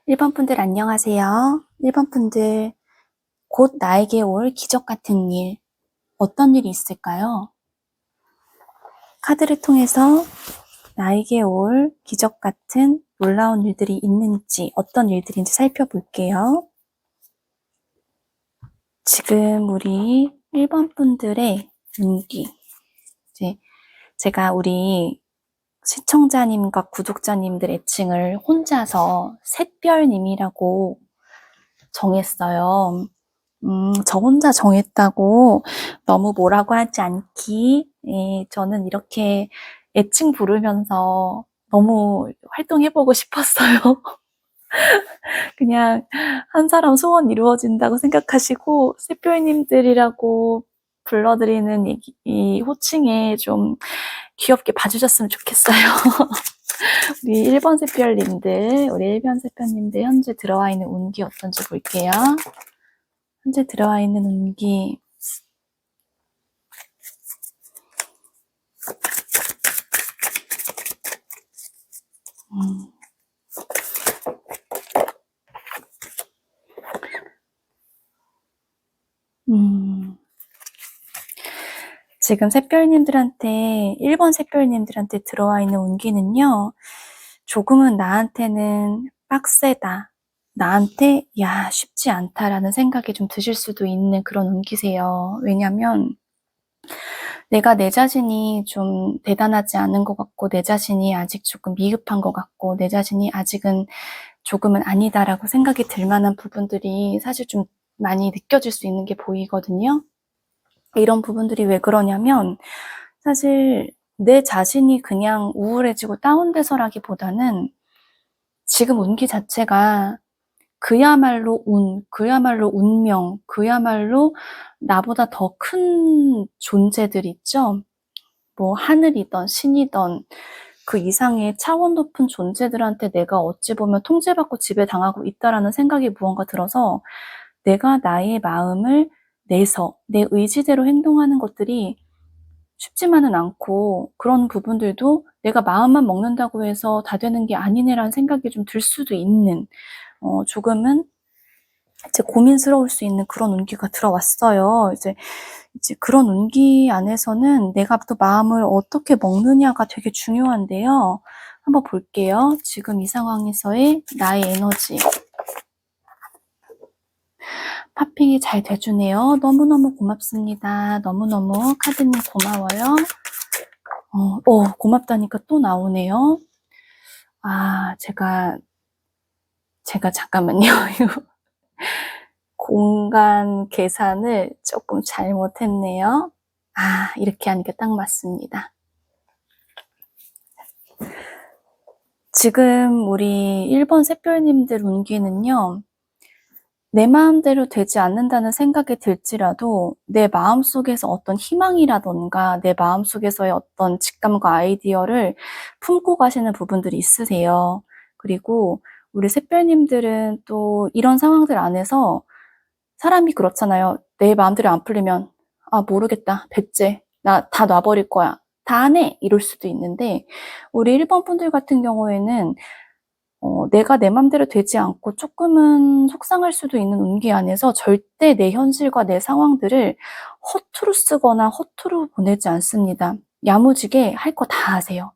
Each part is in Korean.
1번 분들 안녕하세요. 1번 분들, 곧 나에게 올 기적 같은 일, 어떤 일이 있을까요? 카드를 통해서 나에게 올 기적 같은 놀라운 일들이 있는지, 어떤 일들인지 살펴볼게요. 지금 우리 1번 분들의 운기, 제가 우리 시청자님과 구독자님들 애칭을 혼자서 샛별님이라고 정했어요. 저 혼자 정했다고 너무 뭐라고 하지 않기. 예, 저는 이렇게 애칭 부르면서 너무 활동해보고 싶었어요. 그냥 한 사람 소원 이루어진다고 생각하시고 샛별님들이라고 불러드리는 이 호칭에 좀 귀엽게 봐주셨으면 좋겠어요. 우리 1번 샛별님들, 현재 들어와 있는 운기 어떤지 볼게요. 현재 들어와 있는 운기. 지금 샛별님들한테, 1번 샛별님들한테 들어와 있는 운기는요, 조금은 나한테는 빡세다. 나한테, 야, 쉽지 않다라는 생각이 좀 드실 수도 있는 그런 운기세요. 왜냐면, 내가 내 자신이 좀 대단하지 않은 것 같고, 내 자신이 아직 조금 미흡한 것 같고, 내 자신이 아직은 조금은 아니다라고 생각이 들 만한 부분들이 사실 좀 많이 느껴질 수 있는 게 보이거든요. 이런 부분들이 왜 그러냐면 사실 내 자신이 그냥 우울해지고 다운돼서라기보다는 지금 운기 자체가 그야말로 그야말로 운명, 그야말로 나보다 더 큰 존재들 있죠. 뭐 하늘이든 신이든 그 이상의 차원 높은 존재들한테 내가 어찌 보면 통제받고 지배당하고 있다라는 생각이 무언가 들어서 내가 나의 마음을 내서 내 의지대로 행동하는 것들이 쉽지만은 않고 그런 부분들도 내가 마음만 먹는다고 해서 다 되는 게 아니네라는 생각이 좀 들 수도 있는 조금은 이제 고민스러울 수 있는 그런 운기가 들어왔어요. 이제 그런 운기 안에서는 내가 또 마음을 어떻게 먹느냐가 되게 중요한데요. 한번 볼게요. 지금 이 상황에서의 나의 에너지. 팝핑이 잘 돼주네요. 너무너무 고맙습니다. 너무너무 카드님 고마워요. 고맙다니까 또 나오네요. 아, 제가 잠깐만요. 공간 계산을 조금 잘못했네요. 아, 이렇게 하니까 딱 맞습니다. 지금 우리 1번 샛별님들 운기는요. 내 마음대로 되지 않는다는 생각이 들지라도 내 마음속에서 어떤 희망이라던가 내 마음속에서의 어떤 직감과 아이디어를 품고 가시는 부분들이 있으세요. 그리고 우리 샛별님들은 또 이런 상황들 안에서 사람이 그렇잖아요. 내 마음대로 안 풀리면 아 모르겠다. 배째. 나 다 놔버릴 거야. 다 안 해. 이럴 수도 있는데 우리 1번 분들 같은 경우에는 내가 내 맘대로 되지 않고 조금은 속상할 수도 있는 운기 안에서 절대 내 현실과 내 상황들을 허투루 쓰거나 허투루 보내지 않습니다. 야무지게 할 거 다 하세요.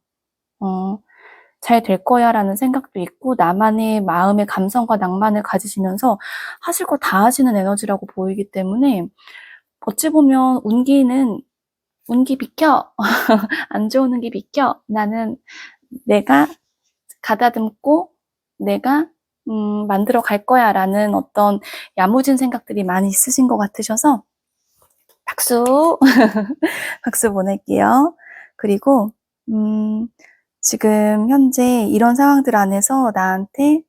잘 될 거야 라는 생각도 있고 나만의 마음의 감성과 낭만을 가지시면서 하실 거 다 하시는 에너지라고 보이기 때문에 어찌 보면 운기 비켜. 안 좋은 운기 비켜. 나는 내가 가다듬고 내가 만들어 갈 거야 라는 어떤 야무진 생각들이 많이 있으신 것 같으셔서 박수 박수 보낼게요. 그리고 지금 현재 이런 상황들 안에서 나한테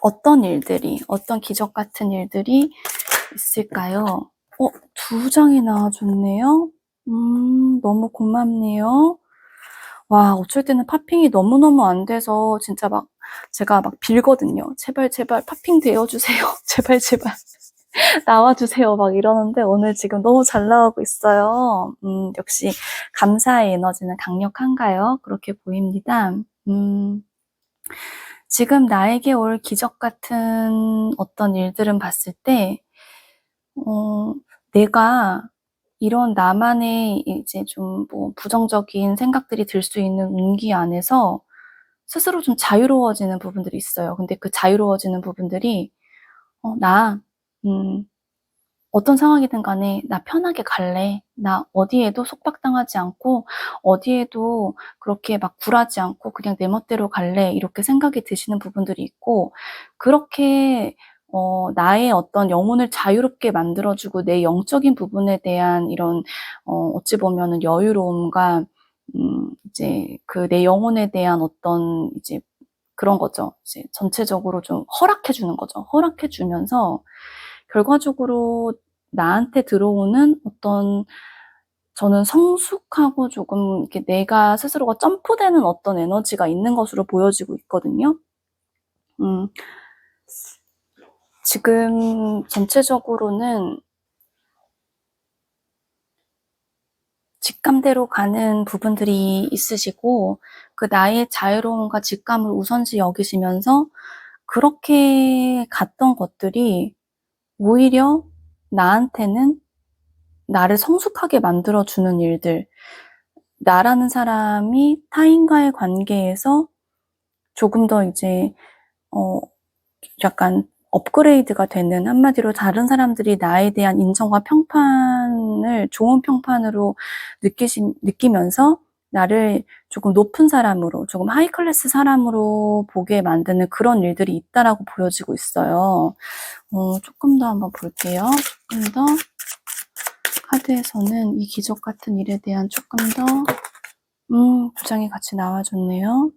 어떤 기적 같은 일들이 있을까요? 2장이 나와줬네요. 너무 고맙네요. 와, 어쩔 때는 팝핑이 너무너무 안 돼서 진짜 제가 빌거든요. 제발 팝핑 되어주세요. 제발 나와주세요. 이러는데 오늘 지금 너무 잘 나오고 있어요. 역시 감사의 에너지는 강력한가요? 그렇게 보입니다. 지금 나에게 올 기적 같은 어떤 일들은 봤을 때, 내가 이런 나만의 이제 좀 뭐 부정적인 생각들이 들 수 있는 운기 안에서 스스로 좀 자유로워지는 부분들이 있어요. 근데 그 자유로워지는 부분들이, 나, 어떤 상황이든 간에 나 편하게 갈래. 나 어디에도 속박당하지 않고 어디에도 그렇게 막 굴하지 않고 그냥 내 멋대로 갈래. 이렇게 생각이 드시는 부분들이 있고, 그렇게 나의 어떤 영혼을 자유롭게 만들어주고 내 영적인 부분에 대한 이런 어찌 보면은 여유로움과 이제 그 내 영혼에 대한 어떤 이제 그런 거죠. 이제 전체적으로 좀 허락해 주는 거죠. 허락해 주면서 결과적으로 나한테 들어오는 어떤 저는 성숙하고 조금 이렇게 내가 스스로가 점프되는 어떤 에너지가 있는 것으로 보여지고 있거든요. 지금 전체적으로는 직감대로 가는 부분들이 있으시고 그 나의 자유로움과 직감을 우선시 여기시면서 그렇게 갔던 것들이 오히려 나한테는 나를 성숙하게 만들어주는 일들, 나라는 사람이 타인과의 관계에서 조금 더 이제 약간 업그레이드가 되는, 한마디로 다른 사람들이 나에 대한 인정과 평판을 좋은 평판으로 느끼면서 나를 조금 높은 사람으로, 조금 하이 클래스 사람으로 보게 만드는 그런 일들이 있다라고 보여지고 있어요. 조금 더 한번 볼게요. 조금 더 카드에서는 이 기적 같은 일에 대한 조금 더 두 장이 같이 나와줬네요.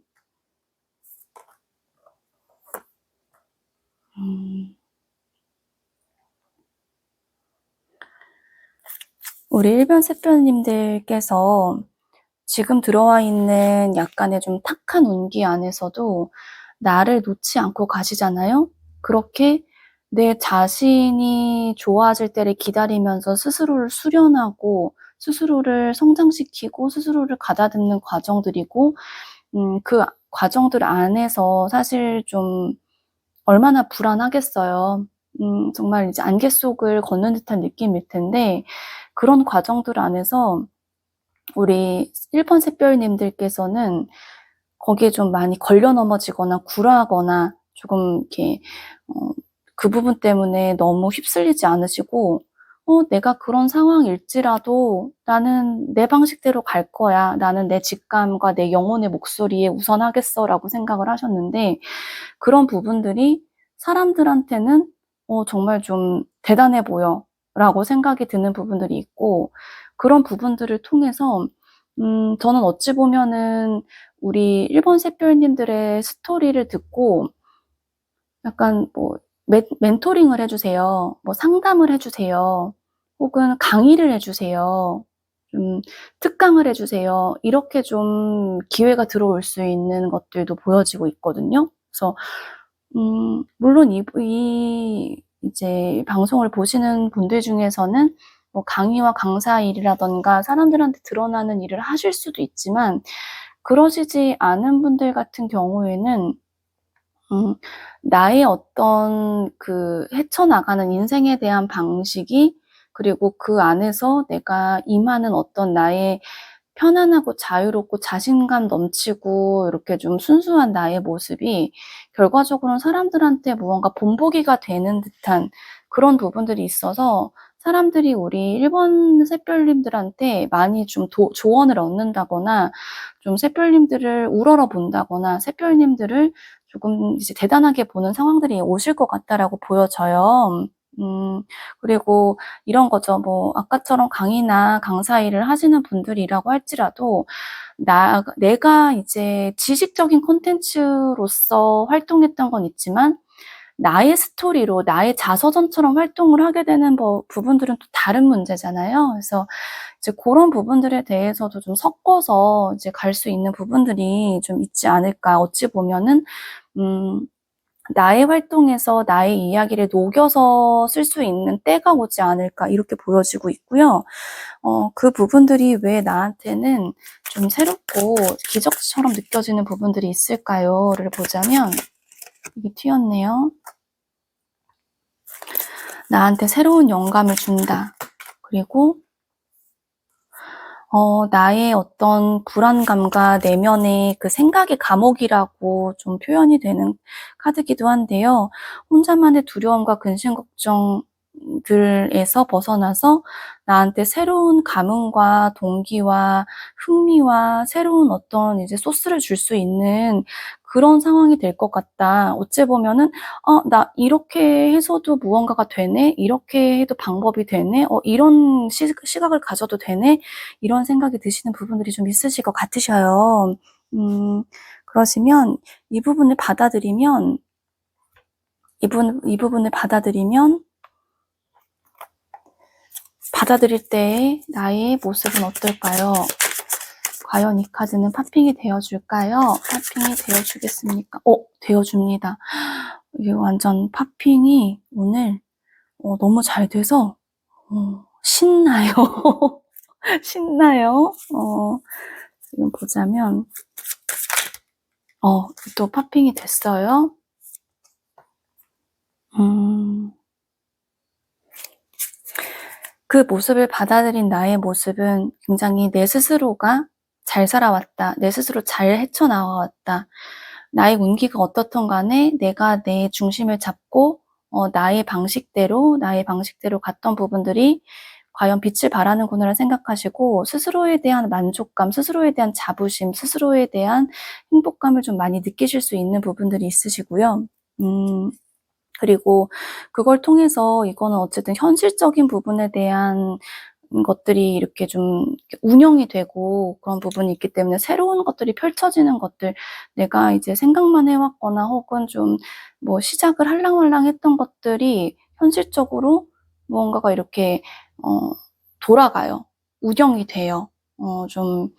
우리 일변 샛별님들께서 지금 들어와 있는 약간의 좀 탁한 운기 안에서도 나를 놓지 않고 가시잖아요? 그렇게 내 자신이 좋아질 때를 기다리면서 스스로를 수련하고 스스로를 성장시키고 스스로를 가다듬는 과정들이고, 그 과정들 안에서 사실 좀 얼마나 불안하겠어요. 정말 이제 안개 속을 걷는 듯한 느낌일 텐데, 그런 과정들 안에서 우리 1번 샛별님들께서는 거기에 좀 많이 걸려 넘어지거나 굴하거나 조금 이렇게 그 부분 때문에 너무 휩쓸리지 않으시고, 내가 그런 상황일지라도 나는 내 방식대로 갈 거야. 나는 내 직감과 내 영혼의 목소리에 우선하겠어 라고 생각을 하셨는데, 그런 부분들이 사람들한테는 정말 좀 대단해 보여 라고 생각이 드는 부분들이 있고, 그런 부분들을 통해서 저는 어찌 보면은 우리 1번 샛별님들의 스토리를 듣고 약간 뭐 멘토링을 해주세요. 뭐 상담을 해주세요. 혹은 강의를 해주세요. 좀 특강을 해주세요. 이렇게 좀 기회가 들어올 수 있는 것들도 보여지고 있거든요. 그래서 물론 이제 방송을 보시는 분들 중에서는 뭐 강의와 강사 일이라던가 사람들한테 드러나는 일을 하실 수도 있지만, 그러시지 않은 분들 같은 경우에는 나의 어떤 그 헤쳐나가는 인생에 대한 방식이, 그리고 그 안에서 내가 임하는 어떤 나의 편안하고 자유롭고 자신감 넘치고 이렇게 좀 순수한 나의 모습이 결과적으로는 사람들한테 무언가 본보기가 되는 듯한 그런 부분들이 있어서 사람들이 우리 1번 샛별님들한테 많이 좀 조언을 얻는다거나 좀 샛별님들을 우러러 본다거나 샛별님들을 조금 이제 대단하게 보는 상황들이 오실 것 같다라고 보여져요. 그리고 이런 거죠. 뭐 아까처럼 강의나 강사 일을 하시는 분들이라고 할지라도 내가 이제 지식적인 콘텐츠로서 활동했던 건 있지만 나의 스토리로 나의 자서전처럼 활동을 하게 되는 부분들은 또 다른 문제잖아요. 그래서 이제 그런 부분들에 대해서도 좀 섞어서 이제 갈 수 있는 부분들이 좀 있지 않을까. 어찌 보면은 나의 활동에서 나의 이야기를 녹여서 쓸 수 있는 때가 오지 않을까 이렇게 보여지고 있고요. 그 부분들이 왜 나한테는 좀 새롭고 기적처럼 느껴지는 부분들이 있을까요?를 보자면 이게 튀었네요. 나한테 새로운 영감을 준다. 그리고 나의 어떤 불안감과 내면의 그 생각의 감옥이라고 좀 표현이 되는 카드기도 한데요. 혼자만의 두려움과 근심 걱정들에서 벗어나서 나한테 새로운 감흥과 동기와 흥미와 새로운 어떤 이제 소스를 줄 수 있는 그런 상황이 될 것 같다. 어찌 보면은 나 이렇게 해서도 무언가가 되네? 이렇게 해도 방법이 되네? 이런 시각을 가져도 되네? 이런 생각이 드시는 부분들이 좀 있으실 것 같으셔요. 그러시면 이 부분을 받아들이면 받아들일 때의 나의 모습은 어떨까요? 과연 이 카드는 파핑이 되어줄까요? 파핑이 되어주겠습니까? 되어줍니다. 이게 완전 파핑이 오늘 너무 잘 돼서 신나요. 신나요. 지금 보자면 또 파핑이 됐어요. 그 모습을 받아들인 나의 모습은 굉장히 내 스스로가 잘 살아왔다. 내 스스로 잘 헤쳐나와왔다. 나의 운기가 어떻든 간에 내가 내 중심을 잡고 나의 방식대로 갔던 부분들이 과연 빛을 발하는구나를 생각하시고 스스로에 대한 만족감, 스스로에 대한 자부심, 스스로에 대한 행복감을 좀 많이 느끼실 수 있는 부분들이 있으시고요. 그리고 그걸 통해서 이거는 어쨌든 현실적인 부분에 대한 것들이 이렇게 좀 운영이 되고 그런 부분이 있기 때문에 새로운 것들이 펼쳐지는 것들, 내가 이제 생각만 해왔거나 혹은 좀 뭐 시작을 할랑말랑 했던 것들이 현실적으로 무언가가 이렇게 돌아가요. 운영이 돼요. 좀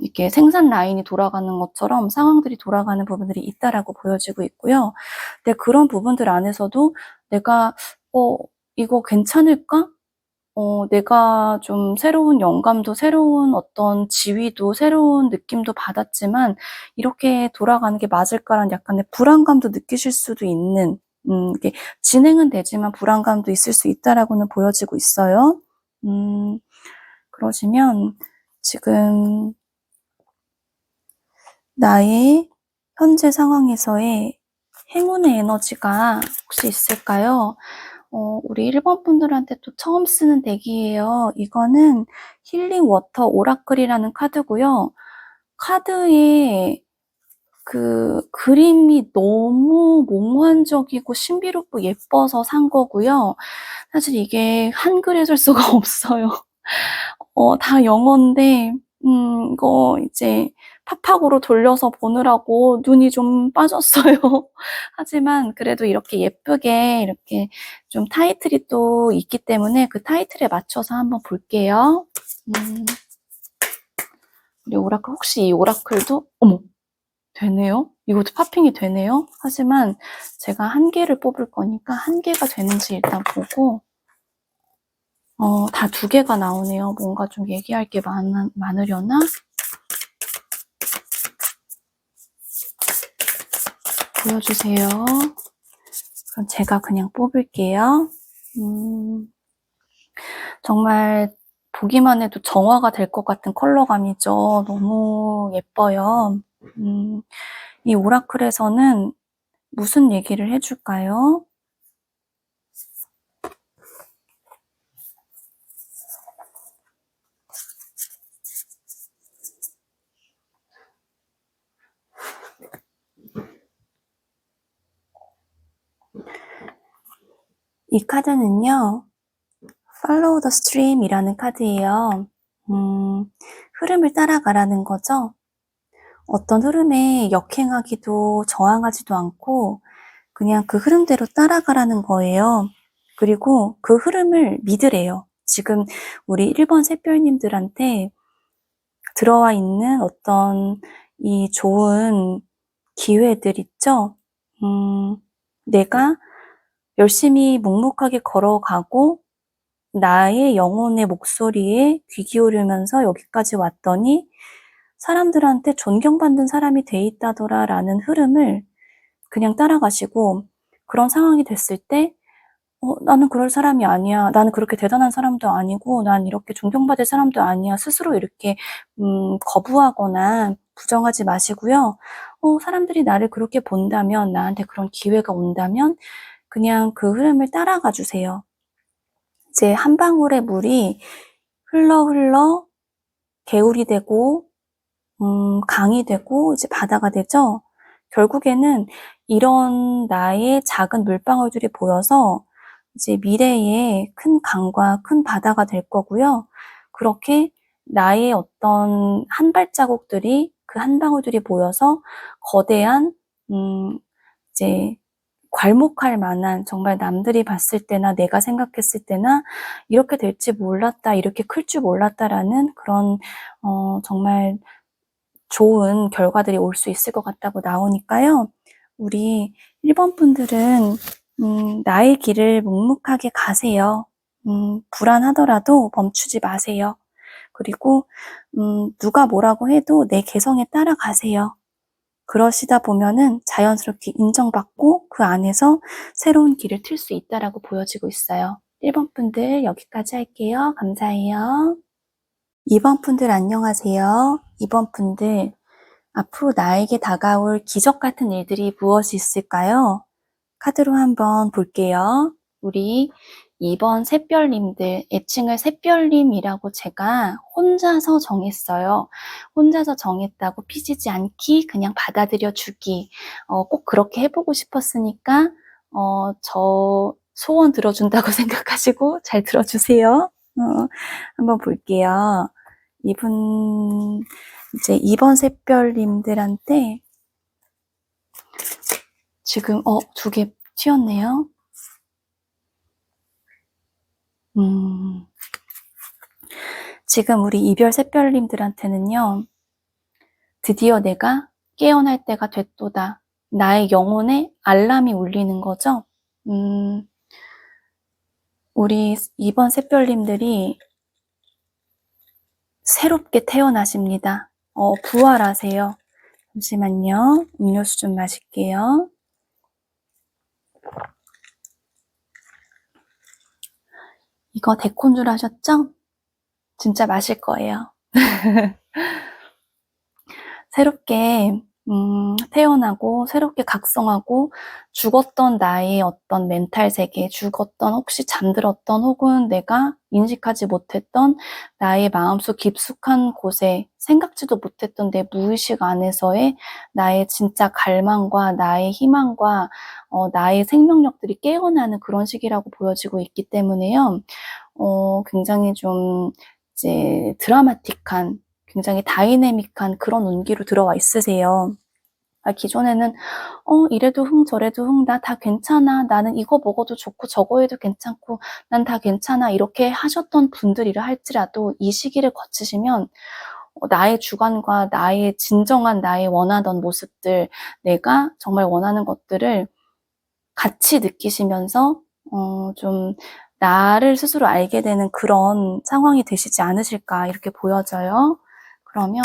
이렇게 생산 라인이 돌아가는 것처럼 상황들이 돌아가는 부분들이 있다라고 보여지고 있고요. 근데 그런 부분들 안에서도 내가 이거 괜찮을까? 내가 좀 새로운 영감도 새로운 어떤 지위도 새로운 느낌도 받았지만 이렇게 돌아가는 게 맞을까라는 약간의 불안감도 느끼실 수도 있는 이게 진행은 되지만 불안감도 있을 수 있다라고는 보여지고 있어요. 그러시면 지금 나의 현재 상황에서의 행운의 에너지가 혹시 있을까요? 우리 1번 분들한테 또 처음 쓰는 덱이에요. 이거는 힐링 워터 오라클이라는 카드고요. 카드에 그 그림이 너무 몽환적이고 신비롭고 예뻐서 산 거고요. 사실 이게 한글 해설수가 없어요. 다 영어인데 이거 이제 팝학으로 돌려서 보느라고 눈이 좀 빠졌어요. 하지만 그래도 이렇게 예쁘게 이렇게 좀 타이틀이 또 있기 때문에 그 타이틀에 맞춰서 한번 볼게요. 우리 오라클 혹시 이 오라클도 되네요? 이것도 파핑이 되네요? 하지만 제가 한 개를 뽑을 거니까 한 개가 되는지 일단 보고 다 두 개가 나오네요. 뭔가 좀 얘기할 게 많으려나? 보여주세요. 그럼 제가 그냥 뽑을게요. 정말 보기만 해도 정화가 될 것 같은 컬러감이죠. 너무 예뻐요. 이 오라클에서는 무슨 얘기를 해줄까요? 이 카드는요, Follow the Stream 이라는 카드예요. 흐름을 따라가라는 거죠. 어떤 흐름에 역행하기도 저항하지도 않고 그냥 그 흐름대로 따라가라는 거예요. 그리고 그 흐름을 믿으래요. 지금 우리 1번 샛별님들한테 들어와 있는 어떤 이 좋은 기회들 있죠? 내가 열심히 묵묵하게 걸어가고 나의 영혼의 목소리에 귀 기울이면서 여기까지 왔더니 사람들한테 존경받는 사람이 돼 있다더라라는 흐름을 그냥 따라가시고, 그런 상황이 됐을 때 나는 그럴 사람이 아니야. 나는 그렇게 대단한 사람도 아니고, 난 이렇게 존경받을 사람도 아니야. 스스로 이렇게, 거부하거나 부정하지 마시고요. 사람들이 나를 그렇게 본다면, 나한테 그런 기회가 온다면, 그냥 그 흐름을 따라가 주세요. 이제 한 방울의 물이 흘러 개울이 되고, 강이 되고, 이제 바다가 되죠. 결국에는 이런 나의 작은 물방울들이 보여서 이제 미래에 큰 강과 큰 바다가 될 거고요. 그렇게 나의 어떤 한 발자국들이 그 한 방울들이 보여서 거대한 이제 괄목할 만한, 정말 남들이 봤을 때나 내가 생각했을 때나 이렇게 될지 몰랐다, 이렇게 클 줄 몰랐다라는 그런 정말 좋은 결과들이 올 수 있을 것 같다고 나오니까요. 우리 1번 분들은 나의 길을 묵묵하게 가세요. 불안하더라도 멈추지 마세요. 그리고 누가 뭐라고 해도 내 개성에 따라가세요. 그러시다 보면은 자연스럽게 인정받고 그 안에서 새로운 길을 틀 수 있다라고 보여지고 있어요. 1번 분들 여기까지 할게요. 감사해요. 2번 분들 안녕하세요. 2번 분들, 앞으로 나에게 다가올 기적 같은 일들이 무엇이 있을까요? 카드로 한번 볼게요. 우리 2번 샛별님들, 애칭을 샛별님이라고 제가 혼자서 정했어요. 혼자서 정했다고 삐지지 않기, 그냥 받아들여 주기. 꼭 그렇게 해보고 싶었으니까, 저 소원 들어준다고 생각하시고 잘 들어주세요. 한번 볼게요. 이제 2번 샛별님들한테 지금, 2개 튀었네요. 지금 우리 이별 샛별님들한테는요, 드디어 내가 깨어날 때가 됐도다. 나의 영혼에 알람이 울리는 거죠. 우리 2번 샛별님들이 새롭게 태어나십니다. 부활하세요. 잠시만요. 음료수 좀 마실게요. 이거 데콘 줄 아셨죠? 진짜 마실 거예요. 새롭게 태어나고 새롭게 각성하고 죽었던 나의 어떤 멘탈 세계, 죽었던 혹시 잠들었던 혹은 내가 인식하지 못했던 나의 마음속 깊숙한 곳에 생각지도 못했던 내 무의식 안에서의 나의 진짜 갈망과 나의 희망과 나의 생명력들이 깨어나는 그런 시기라고 보여지고 있기 때문에요. 굉장히 좀 이제 드라마틱한, 굉장히 다이내믹한 그런 운기로 들어와 있으세요. 기존에는 이래도 흥 저래도 흥 나 다 괜찮아, 나는 이거 먹어도 좋고 저거 해도 괜찮고 난 다 괜찮아, 이렇게 하셨던 분들이라 할지라도 이 시기를 거치시면 나의 주관과 나의 진정한 나의 원하던 모습들, 내가 정말 원하는 것들을 같이 느끼시면서 좀 나를 스스로 알게 되는 그런 상황이 되시지 않으실까 이렇게 보여져요. 그러면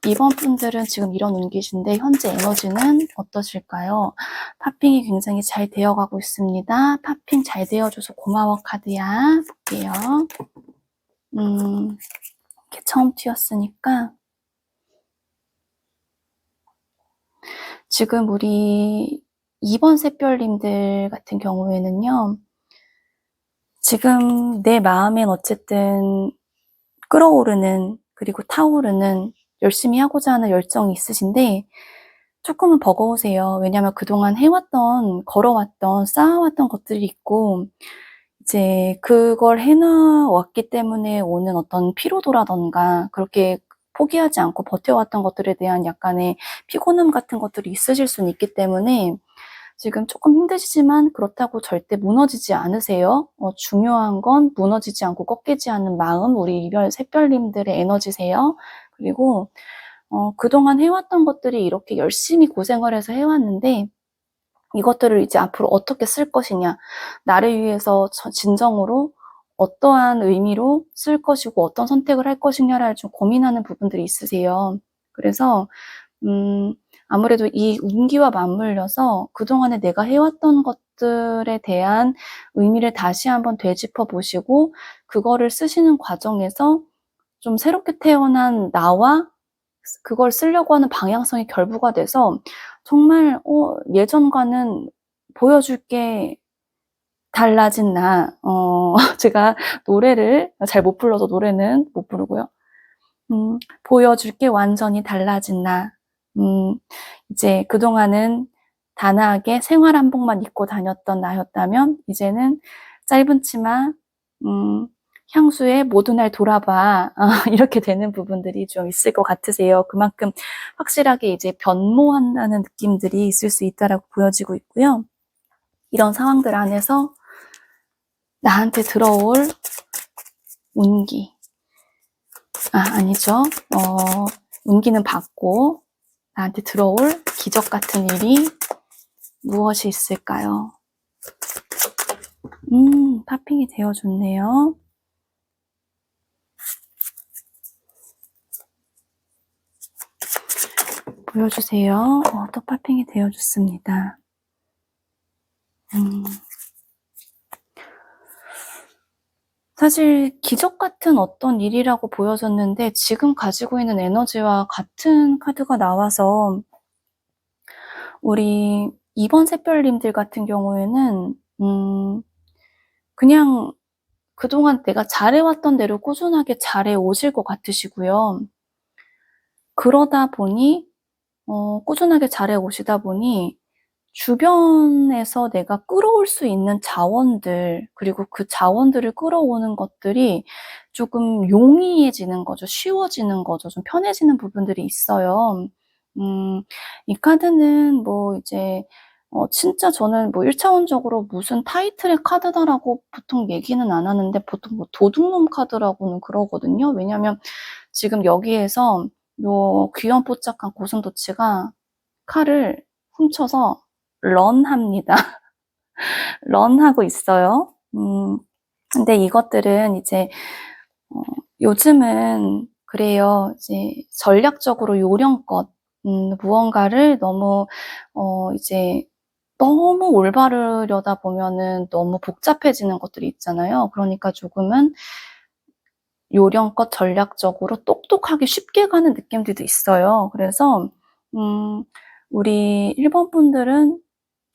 2번 분들은 지금 이런 운기신데 현재 에너지는 어떠실까요? 팝핑이 굉장히 잘 되어가고 있습니다. 팝핑 잘 되어줘서 고마워 카드야. 볼게요. 이렇게 처음 튀었으니까 지금 우리 2번 샛별님들 같은 경우에는요. 지금 내 마음엔 어쨌든 끓어오르는, 그리고 타오르는, 열심히 하고자 하는 열정이 있으신데 조금은 버거우세요. 왜냐하면 그동안 해왔던, 걸어왔던, 쌓아왔던 것들이 있고 이제 그걸 해나왔기 때문에 오는 어떤 피로도라던가 그렇게 포기하지 않고 버텨왔던 것들에 대한 약간의 피곤함 같은 것들이 있으실 수는 있기 때문에 지금 조금 힘드시지만 그렇다고 절대 무너지지 않으세요. 중요한 건 무너지지 않고 꺾이지 않는 마음, 우리 이별 샛별님들의 에너지세요. 그리고 그동안 해왔던 것들이 이렇게 열심히 고생을 해서 해왔는데 이것들을 이제 앞으로 어떻게 쓸 것이냐, 나를 위해서 진정으로 어떠한 의미로 쓸 것이고 어떤 선택을 할 것이냐를 좀 고민하는 부분들이 있으세요. 그래서 아무래도 이 운기와 맞물려서 그동안에 내가 해왔던 것들에 대한 의미를 다시 한번 되짚어 보시고 그거를 쓰시는 과정에서 좀 새롭게 태어난 나와 그걸 쓰려고 하는 방향성이 결부가 돼서 정말 예전과는 보여줄 게 달라진 나. 제가 노래를 잘 못 불러서 노래는 못 부르고요. 보여줄 게 완전히 달라진 나. 이제 그동안은 단아하게 생활 한복만 입고 다녔던 나였다면 이제는 짧은 치마, 향수에 모든 날 돌아봐. 이렇게 되는 부분들이 좀 있을 것 같으세요. 그만큼 확실하게 이제 변모한다는 느낌들이 있을 수 있다라고 보여지고 있고요. 이런 상황들 안에서 나한테 들어올 운기. 아니죠. 운기는 받고 나한테 들어올 기적 같은 일이 무엇이 있을까요? 파핑이 되어줬네요. 보여주세요. 또 파핑이 되어줬습니다. 사실 기적 같은 어떤 일이라고 보여졌는데 지금 가지고 있는 에너지와 같은 카드가 나와서 우리 2번 샛별님들 같은 경우에는 그냥 그동안 내가 잘해왔던 대로 꾸준하게 잘해오실 것 같으시고요. 그러다 보니 꾸준하게 잘해오시다 보니 주변에서 내가 끌어올 수 있는 자원들 그리고 그 자원들을 끌어오는 것들이 조금 용이해지는 거죠. 쉬워지는 거죠. 좀 편해지는 부분들이 있어요. 이 카드는 뭐 이제 진짜 저는 뭐 1차원적으로 무슨 타이틀의 카드다라고 보통 얘기는 안 하는데 보통 뭐 도둑놈 카드라고는 그러거든요. 왜냐면 지금 여기에서 요 귀염뽀짝한 고슴도치가 칼을 훔쳐서 런합니다. 런하고 있어요. 근데 이것들은 이제 요즘은 그래요. 이제 전략적으로 요령껏 무언가를 너무 이제 너무 올바르려다 보면은 너무 복잡해지는 것들이 있잖아요. 그러니까 조금은 요령껏 전략적으로 똑똑하게 쉽게 가는 느낌들도 있어요. 그래서 우리 1번 분들은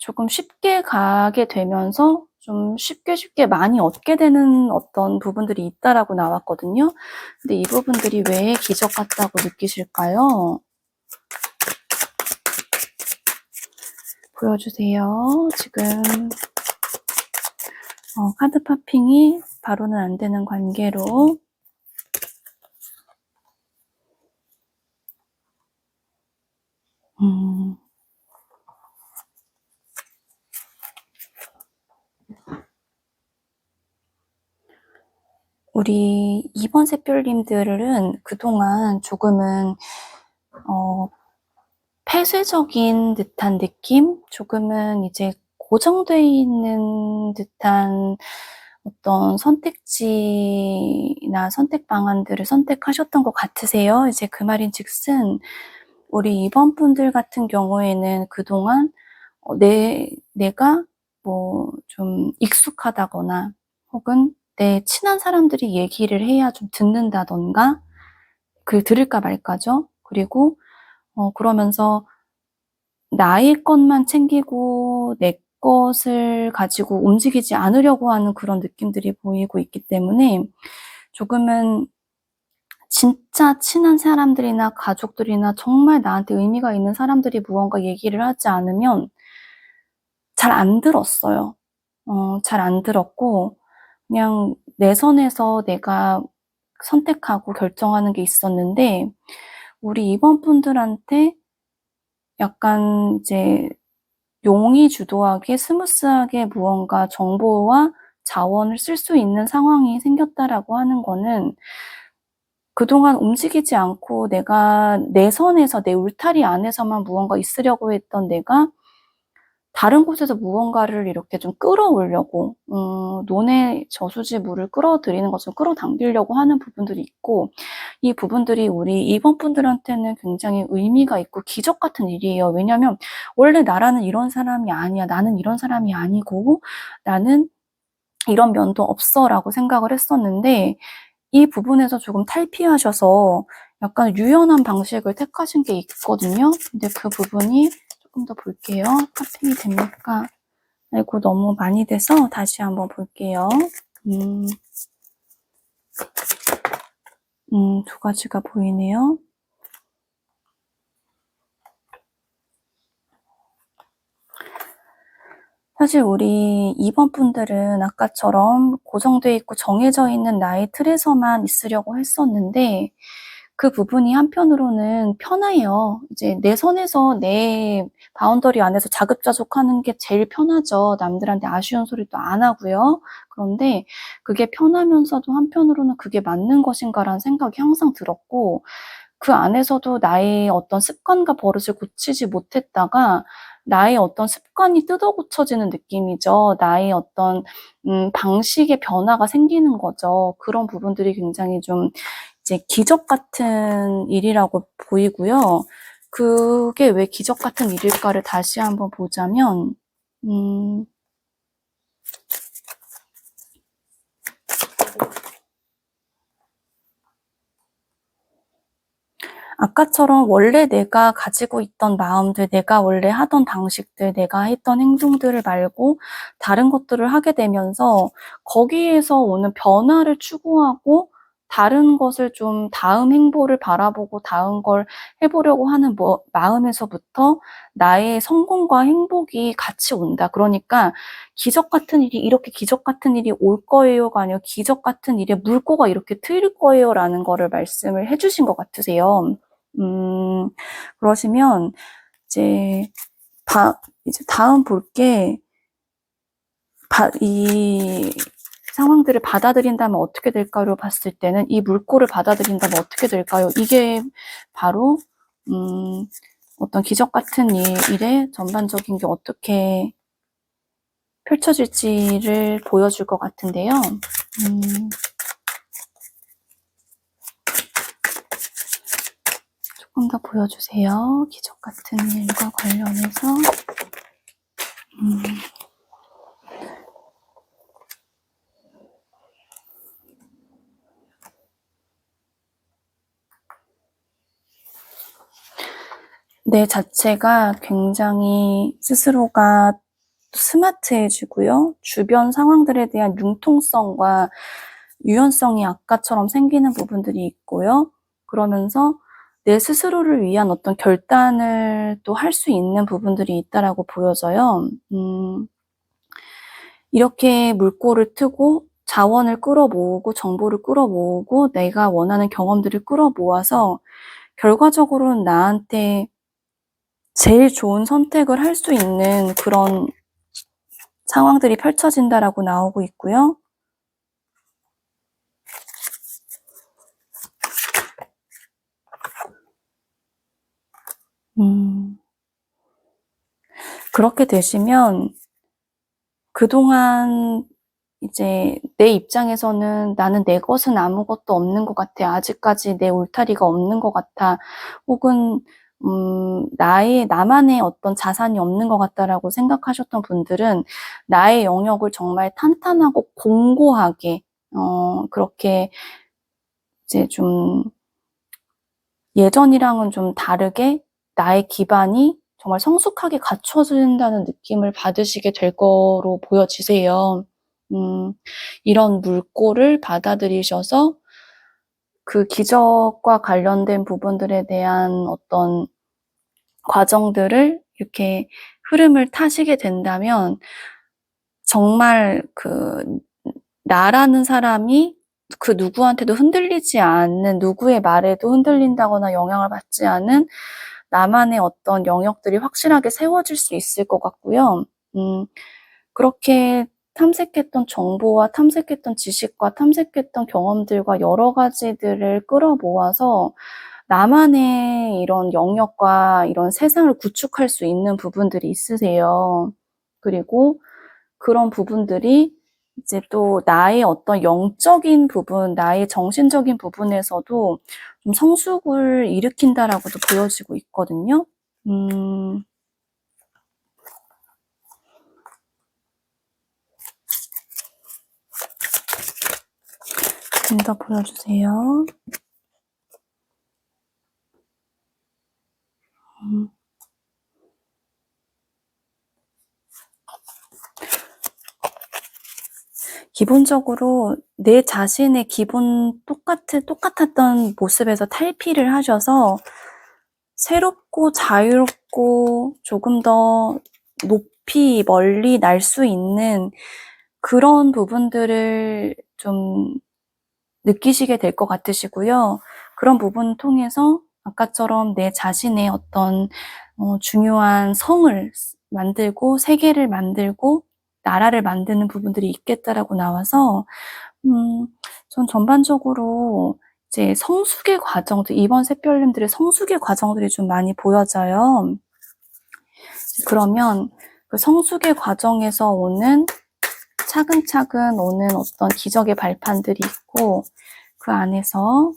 조금 쉽게 가게 되면서 좀 쉽게 많이 얻게 되는 어떤 부분들이 있다라고 나왔거든요. 근데 이 부분들이 왜 기적 같다고 느끼실까요? 보여주세요. 지금 카드 파핑이 바로는 안 되는 관계로 우리 2번 샛별님들은 그동안 조금은 폐쇄적인 듯한 느낌? 조금은 이제 고정돼 있는 듯한 어떤 선택지나 선택 방안들을 선택하셨던 것 같으세요. 이제 그 말인즉슨 우리 2번 분들 같은 경우에는 그동안 내가 뭐 좀 익숙하다거나 혹은 내 친한 사람들이 얘기를 해야 좀 듣는다던가 들을까 말까죠. 그리고 그러면서 나의 것만 챙기고 내 것을 가지고 움직이지 않으려고 하는 그런 느낌들이 보이고 있기 때문에 조금은 진짜 친한 사람들이나 가족들이나 정말 나한테 의미가 있는 사람들이 무언가 얘기를 하지 않으면 잘 안 들었어요. 잘 안 들었고 그냥 내 선에서 내가 선택하고 결정하는 게 있었는데 우리 2번 분들한테 약간 이제 용이 주도하게 스무스하게 무언가 정보와 자원을 쓸 수 있는 상황이 생겼다라고 하는 거는 그동안 움직이지 않고 내가 내 선에서 내 울타리 안에서만 무언가 있으려고 했던 내가 다른 곳에서 무언가를 이렇게 좀 끌어오려고, 논의 저수지 물을 끌어들이는 것을 끌어당기려고 하는 부분들이 있고, 이 부분들이 우리 2번 분들한테는 굉장히 의미가 있고 기적 같은 일이에요. 왜냐면 원래 나라는 이런 사람이 아니야. 나는 이런 사람이 아니고 나는 이런 면도 없어 라고 생각을 했었는데, 이 부분에서 조금 탈피하셔서 약간 유연한 방식을 택하신 게 있거든요. 근데 그 부분이 조금 더 볼게요. 파팅이 됩니까? 아이고, 너무 많이 돼서 다시 한번 볼게요. 두 가지가 보이네요. 사실 우리 2번 분들은 아까처럼 고정돼 있고 정해져 있는 나의 틀에서만 있으려고 했었는데, 그 부분이 한편으로는 편해요. 이제 내 선에서 내 바운더리 안에서 자급자족하는 게 제일 편하죠. 남들한테 아쉬운 소리도 안 하고요. 그런데 그게 편하면서도 한편으로는 그게 맞는 것인가라는 생각이 항상 들었고, 그 안에서도 나의 어떤 습관과 버릇을 고치지 못했다가 나의 어떤 습관이 뜯어 고쳐지는 느낌이죠. 나의 어떤 방식의 변화가 생기는 거죠. 그런 부분들이 굉장히 좀 이제 기적 같은 일이라고 보이고요. 그게 왜 기적 같은 일일까를 다시 한번 보자면, 아까처럼 원래 내가 가지고 있던 마음들, 내가 원래 하던 방식들, 내가 했던 행동들을 말고 다른 것들을 하게 되면서 거기에서 오는 변화를 추구하고 다른 것을 좀 다음 행보를 바라보고 다음 걸 해보려고 하는 마음에서부터 나의 성공과 행복이 같이 온다. 그러니까 기적 같은 일이 이렇게 기적 같은 일이 올 거예요가 아니라 기적 같은 일에 물꼬가 이렇게 트일 거예요라는 거를 말씀을 해주신 것 같으세요. 그러시면 이제 이제 다음 볼게 이 상황들을 받아들인다면 어떻게 될까요? 봤을 때는 이 물꼬를 받아들인다면 어떻게 될까요? 이게 바로 어떤 기적 같은 일의 전반적인 게 어떻게 펼쳐질지를 보여줄 것 같은데요. 조금 더 보여주세요. 기적 같은 일과 관련해서. 내 자체가 굉장히 스스로가 스마트해지고요. 주변 상황들에 대한 융통성과 유연성이 아까처럼 생기는 부분들이 있고요. 그러면서 내 스스로를 위한 어떤 결단을 또 할 수 있는 부분들이 있다라고 보여져요. 이렇게 물꼬를 트고 자원을 끌어모으고 정보를 끌어모으고 내가 원하는 경험들을 끌어모아서 결과적으로는 나한테 제일 좋은 선택을 할 수 있는 그런 상황들이 펼쳐진다라고 나오고 있고요. 그렇게 되시면 그동안 이제 내 입장에서는 나는 내 것은 아무것도 없는 것 같아. 아직까지 내 울타리가 없는 것 같아. 혹은 나만의 어떤 자산이 없는 것 같다라고 생각하셨던 분들은 나의 영역을 정말 탄탄하고 공고하게, 그렇게 이제 좀 예전이랑은 좀 다르게 나의 기반이 정말 성숙하게 갖춰진다는 느낌을 받으시게 될 거로 보여지세요. 이런 물꼬를 받아들이셔서 그 기적과 관련된 부분들에 대한 어떤 과정들을 이렇게 흐름을 타시게 된다면 정말 나라는 사람이 그 누구한테도 흔들리지 않는, 누구의 말에도 흔들린다거나 영향을 받지 않은 나만의 어떤 영역들이 확실하게 세워질 수 있을 것 같고요. 그렇게 탐색했던 정보와 탐색했던 지식과 탐색했던 경험들과 여러 가지들을 끌어모아서 나만의 이런 영역과 이런 세상을 구축할 수 있는 부분들이 있으세요. 그리고 그런 부분들이 이제 또 나의 어떤 영적인 부분, 나의 정신적인 부분에서도 좀 성숙을 일으킨다라고도 보여지고 있거든요. 좀 더 보여주세요. 기본적으로 내 자신의 기본 똑같았던 모습에서 탈피를 하셔서 새롭고 자유롭고 조금 더 높이 멀리 날 수 있는 그런 부분들을 좀 느끼시게 될 것 같으시고요. 그런 부분을 통해서 아까처럼 내 자신의 어떤 중요한 성을 만들고 세계를 만들고 나라를 만드는 부분들이 있겠다라고 나와서 전 전반적으로 이제 성숙의 과정들, 이번 샛별님들의 성숙의 과정들이 좀 많이 보여져요. 그러면 그 성숙의 과정에서 오는 차근차근 오는 어떤 기적의 발판들이 있고 그 안에서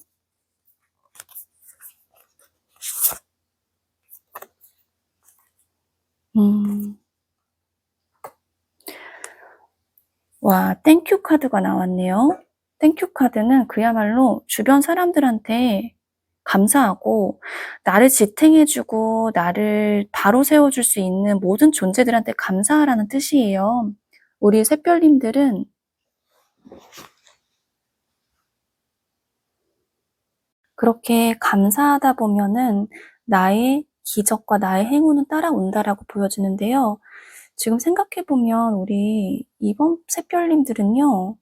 와, 땡큐 카드가 나왔네요. 땡큐 카드는 그야말로 주변 사람들한테 감사하고 나를 지탱해주고 나를 바로 세워줄 수 있는 모든 존재들한테 감사하라는 뜻이에요. 우리 샛별님들은 그렇게 감사하다 보면은 나의 기적과 나의 행운은 따라온다라고 보여지는데요. 지금 생각해보면 우리 이번 샛별님들은요.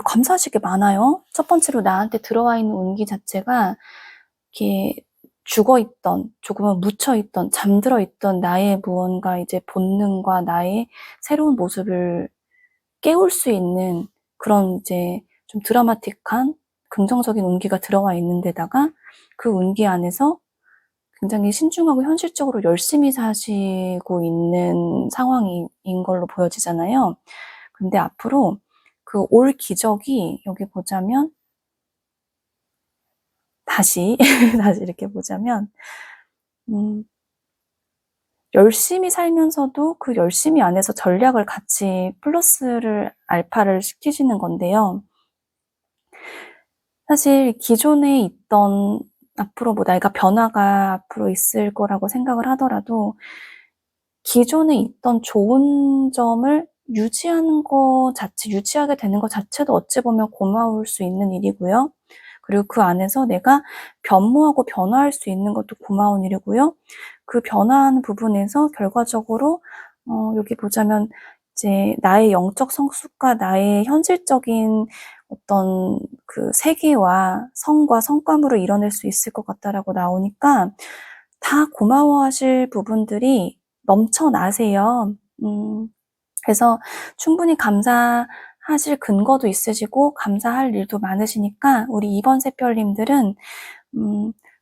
감사하실 게 많아요. 첫 번째로 나한테 들어와 있는 운기 자체가 이렇게 죽어있던, 조금은 묻혀있던, 잠들어있던 나의 무언가 이제 본능과 나의 새로운 모습을 깨울 수 있는 그런 이제 좀 드라마틱한 긍정적인 운기가 들어와 있는 데다가 그 운기 안에서 굉장히 신중하고 현실적으로 열심히 사시고 있는 상황인 걸로 보여지잖아요. 근데 앞으로 그 올 기적이 여기 보자면 다시 이렇게 보자면 열심히 살면서도 그 열심히 안에서 전략을 같이 플러스를 알파를 시키시는 건데요. 사실 기존에 있던 앞으로 뭐 내가 변화가 앞으로 있을 거라고 생각을 하더라도 기존에 있던 좋은 점을 유지하는 거 자체, 유지하게 되는 것 자체도 어찌 보면 고마울 수 있는 일이고요. 그리고 그 안에서 내가 변모하고 변화할 수 있는 것도 고마운 일이고요. 그 변화하는 부분에서 결과적으로 여기 보자면 이제 나의 영적 성숙과 나의 현실적인 어떤 그 세계와 성과 성과물을 이뤄낼 수 있을 것 같다라고 나오니까 다 고마워하실 부분들이 넘쳐나세요. 그래서 충분히 감사하실 근거도 있으시고 감사할 일도 많으시니까 우리 이번 샛별님들은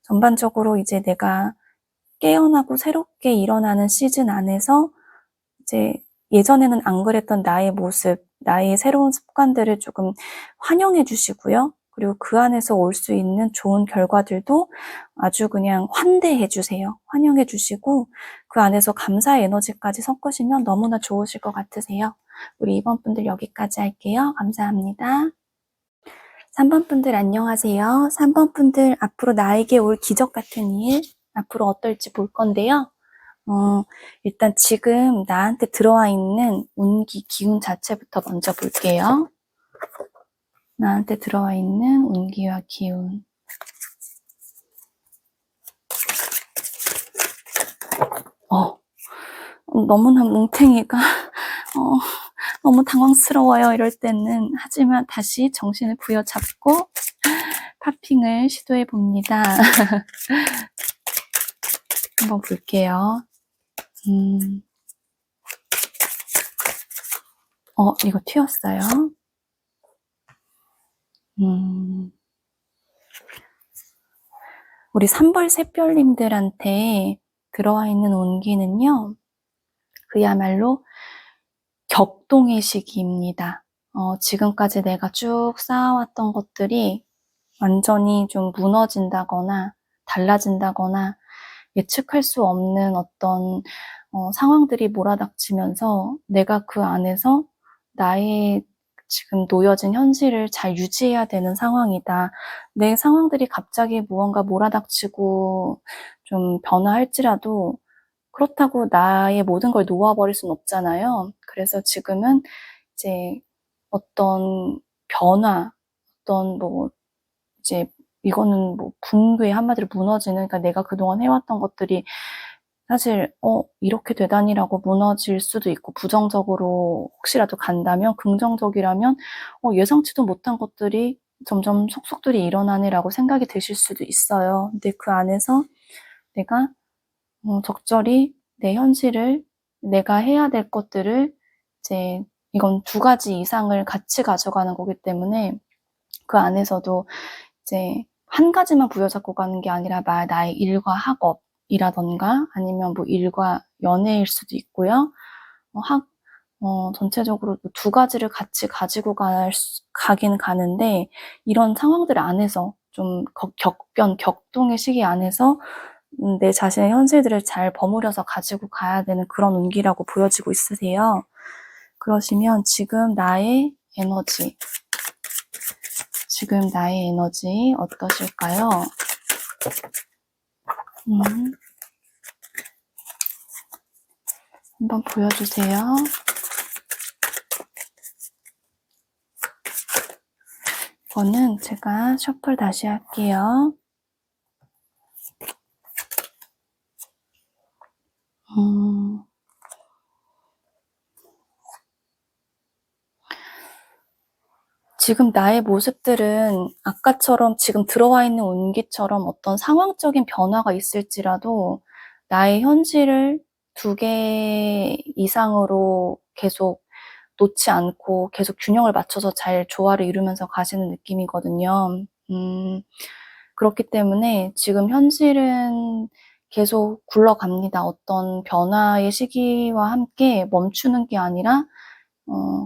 전반적으로 이제 내가 깨어나고 새롭게 일어나는 시즌 안에서 이제 예전에는 안 그랬던 나의 모습, 나의 새로운 습관들을 조금 환영해 주시고요. 그리고 그 안에서 올 수 있는 좋은 결과들도 아주 그냥 환대해 주세요. 환영해 주시고 그 안에서 감사의 에너지까지 섞으시면 너무나 좋으실 것 같으세요. 우리 2번 분들 여기까지 할게요. 감사합니다. 3번 분들 안녕하세요. 3번 분들 앞으로 나에게 올 기적 같은 일 앞으로 어떨지 볼 건데요. 일단 지금 나한테 들어와 있는 운기, 기운 자체부터 먼저 볼게요. 나한테 들어와 있는 운기와 기운. 너무나 뭉탱이가, 너무 당황스러워요. 이럴 때는. 하지만 다시 정신을 부여잡고 팝핑을 시도해 봅니다. 한번 볼게요. 이거 튀었어요. 우리 3벌 샛별님들한테 들어와 있는 운기는요. 그야말로 격동의 시기입니다. 지금까지 내가 쭉 쌓아왔던 것들이 완전히 좀 무너진다거나 달라진다거나 예측할 수 없는 어떤 상황들이 몰아닥치면서 내가 그 안에서 나의 지금 놓여진 현실을 잘 유지해야 되는 상황이다. 내 상황들이 갑자기 무언가 몰아닥치고 좀 변화할지라도 그렇다고 나의 모든 걸 놓아버릴 순 없잖아요. 그래서 지금은 이제 어떤 변화, 어떤 이제 이거는 붕괴, 한마디로 무너지는, 그러니까 내가 그동안 해왔던 것들이 사실 이렇게 되다니라고 무너질 수도 있고, 부정적으로 혹시라도 간다면, 긍정적이라면 예상치도 못한 것들이 점점 속속들이 일어나네라고 생각이 드실 수도 있어요. 근데 그 안에서 내가 적절히 내 현실을, 내가 해야 될 것들을 이제 이건 2가지 이상을 같이 가져가는 거기 때문에 그 안에서도 이제 한 가지만 부여잡고 가는 게 아니라 나의 일과 학업이라던가 아니면 일과 연애일 수도 있고요. 전체적으로 2가지를 같이 가지고 가긴 가는데 이런 상황들 안에서 좀 격동의 시기 안에서 내 자신의 현실들을 잘 버무려서 가지고 가야 되는 그런 운기라고 보여지고 있으세요. 그러시면 지금 나의 에너지 어떠실까요? 한번 보여주세요. 이거는 제가 셔플 다시 할게요. 지금 나의 모습들은 아까처럼 지금 들어와 있는 운기처럼 어떤 상황적인 변화가 있을지라도 나의 현실을 2개 이상으로 계속 놓지 않고 계속 균형을 맞춰서 잘 조화를 이루면서 가시는 느낌이거든요. 그렇기 때문에 지금 현실은 계속 굴러갑니다. 어떤 변화의 시기와 함께 멈추는 게 아니라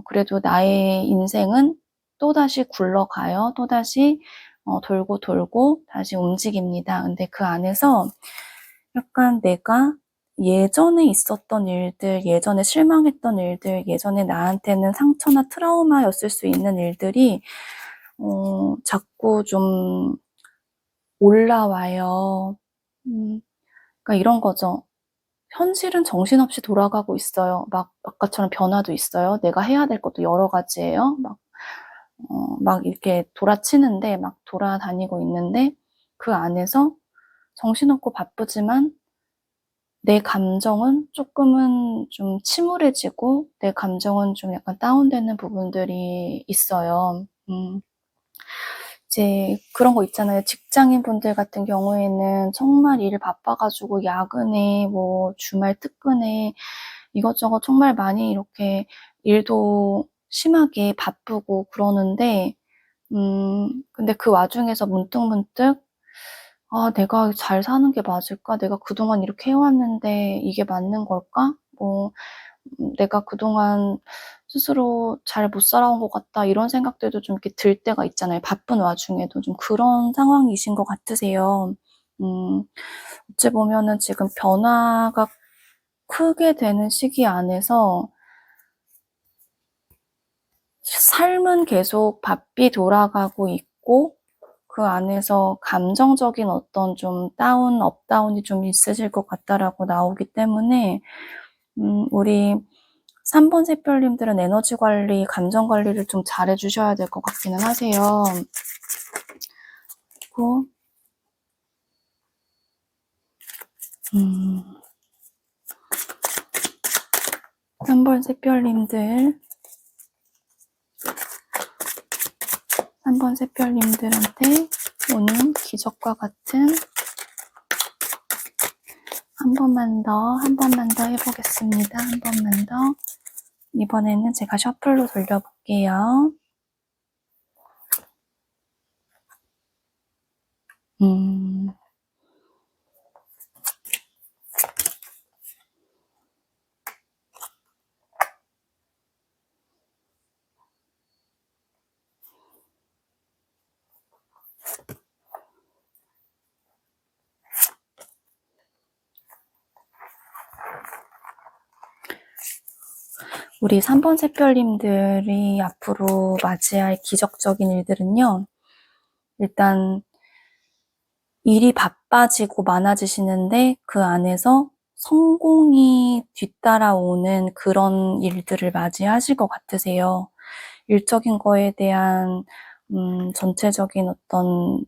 그래도 나의 인생은 또다시 굴러가요. 또다시 돌고 돌고 다시 움직입니다. 근데 그 안에서 약간 내가 예전에 있었던 일들, 예전에 실망했던 일들, 예전에 나한테는 상처나 트라우마였을 수 있는 일들이 자꾸 좀 올라와요. 그러니까 이런 거죠. 현실은 정신없이 돌아가고 있어요. 막 아까처럼 변화도 있어요. 내가 해야 될 것도 여러 가지예요. 막 이렇게 돌아치는데 막 돌아다니고 있는데 그 안에서 정신없고 바쁘지만 내 감정은 조금은 좀 침울해지고 내 감정은 좀 약간 다운되는 부분들이 있어요. 이제 그런 거 있잖아요. 직장인 분들 같은 경우에는 정말 일 바빠가지고 야근에 주말 특근에 이것저것 정말 많이 이렇게 일도 심하게 바쁘고 그러는데 근데 그 와중에서 문득문득 내가 잘 사는 게 맞을까? 내가 그동안 이렇게 해왔는데 이게 맞는 걸까? 내가 그동안 스스로 잘 못 살아온 것 같다. 이런 생각들도 좀 이렇게 들 때가 있잖아요. 바쁜 와중에도 좀 그런 상황이신 것 같으세요. 어찌 보면은 지금 변화가 크게 되는 시기 안에서 삶은 계속 바삐 돌아가고 있고 그 안에서 감정적인 어떤 좀 업다운이 좀 있으실 것 같다라고 나오기 때문에 우리 3번 샛별님들은 에너지 관리, 감정 관리를 좀 잘 해주셔야 될 것 같기는 하세요. 그리고 3번 샛별님들 3번 샛별님들한테 오는 기적과 같은 한 번만 더 해보겠습니다. 한 번만 더. 이번에는 제가 셔플로 돌려볼게요. 우리 3번 샛별님들이 앞으로 맞이할 기적적인 일들은요. 일단 일이 바빠지고 많아지시는데 그 안에서 성공이 뒤따라오는 그런 일들을 맞이하실 것 같으세요. 일적인 거에 대한 전체적인 어떤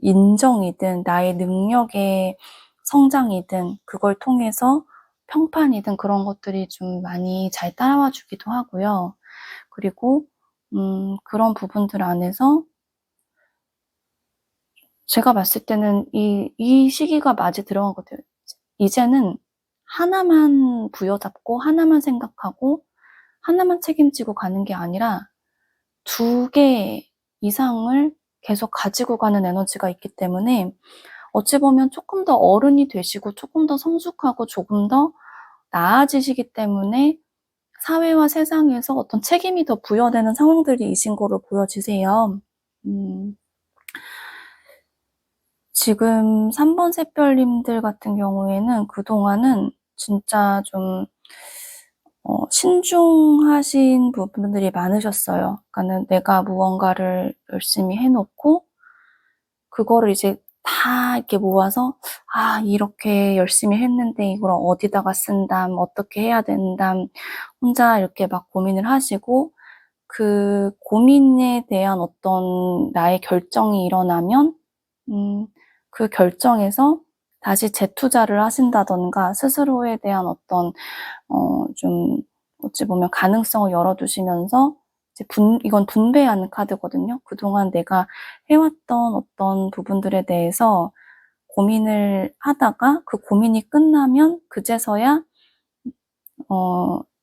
인정이든 나의 능력의 성장이든 그걸 통해서 평판이든 그런 것들이 좀 많이 잘 따라와 주기도 하고요. 그리고 그런 부분들 안에서 제가 봤을 때는 이 시기가 맞이 들어간 것 같아요. 이제는 하나만 부여잡고 하나만 생각하고 하나만 책임지고 가는 게 아니라 2개 이상을 계속 가지고 가는 에너지가 있기 때문에 어찌 보면 조금 더 어른이 되시고 조금 더 성숙하고 조금 더 나아지시기 때문에 사회와 세상에서 어떤 책임이 더 부여되는 상황들이신 거로 보여지세요. 지금 3번 샛별님들 같은 경우에는 그동안은 진짜 좀 신중하신 부분들이 많으셨어요. 그러니까는 내가 무언가를 열심히 해놓고 그거를 이제 다 이렇게 모아서 이렇게 열심히 했는데 이걸 어디다가 쓴담, 어떻게 해야 된담, 혼자 이렇게 막 고민을 하시고 그 고민에 대한 어떤 나의 결정이 일어나면 그 결정에서 다시 재투자를 하신다던가 스스로에 대한 어떤 좀 어찌 보면 가능성을 열어두시면서 이제 이건 분배하는 카드거든요. 그동안 내가 해왔던 어떤 부분들에 대해서 고민을 하다가 그 고민이 끝나면 그제서야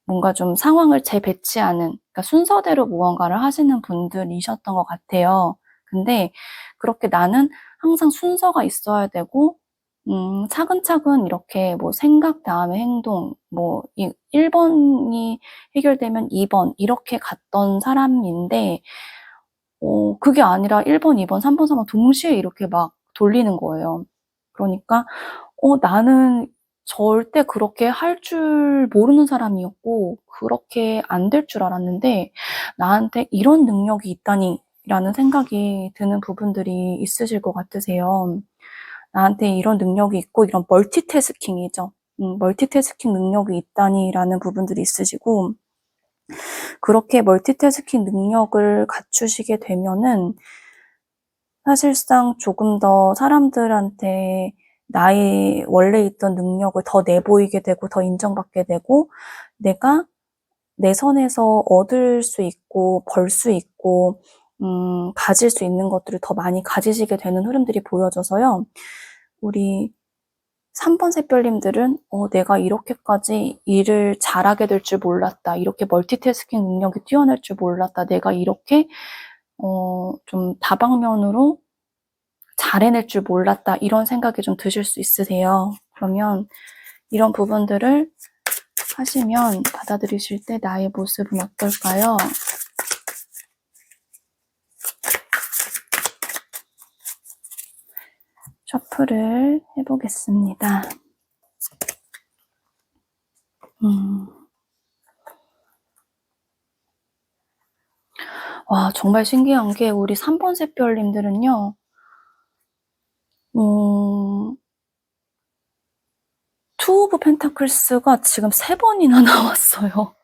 뭔가 좀 상황을 재배치하는, 그러니까 순서대로 무언가를 하시는 분들이셨던 것 같아요. 근데 그렇게 나는 항상 순서가 있어야 되고, 차근차근 이렇게 뭐 생각 다음에 행동, 뭐 1번이 해결되면 2번 이렇게 갔던 사람인데, 그게 아니라 1번, 2번, 3번, 4번 동시에 이렇게 막 돌리는 거예요. 그러니까 나는 절대 그렇게 할 줄 모르는 사람이었고 그렇게 안 될 줄 알았는데 나한테 이런 능력이 있다니라는 생각이 드는 부분들이 있으실 것 같으세요. 나한테 이런 능력이 있고 이런 멀티태스킹이죠. 멀티태스킹 능력이 있다니라는 부분들이 있으시고 그렇게 멀티태스킹 능력을 갖추시게 되면은 사실상 조금 더 사람들한테 나의 원래 있던 능력을 더 내보이게 되고 더 인정받게 되고 내가 내 선에서 얻을 수 있고 벌 수 있고 가질 수 있는 것들을 더 많이 가지시게 되는 흐름들이 보여져서요. 우리 3번 샛별님들은 내가 이렇게까지 일을 잘하게 될 줄 몰랐다. 이렇게 멀티태스킹 능력이 뛰어날 줄 몰랐다. 내가 이렇게 좀 다방면으로 잘 해낼 줄 몰랐다. 이런 생각이 좀 드실 수 있으세요. 그러면 이런 부분들을 하시면 받아들이실 때 나의 모습은 어떨까요? 셔플을 해보겠습니다. 와, 정말 신기한 게 우리 3번 샛별님들은요. 투 오브 펜타클스가 지금 3번이나 나왔어요.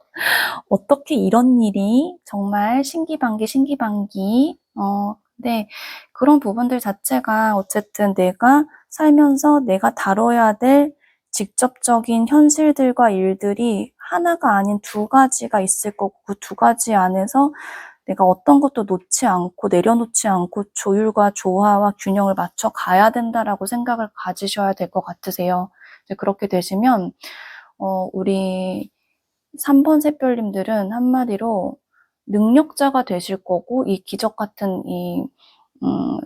어떻게 이런 일이 정말 신기반기. 근데 그런 부분들 자체가 어쨌든 내가 살면서 내가 다뤄야 될 직접적인 현실들과 일들이 하나가 아닌 2가지가 있을 거고 그 2가지 안에서 내가 어떤 것도 놓지 않고 내려놓지 않고 조율과 조화와 균형을 맞춰 가야 된다라고 생각을 가지셔야 될 것 같으세요. 이제 그렇게 되시면 우리 3번 샛별님들은 한마디로 능력자가 되실 거고 이 기적 같은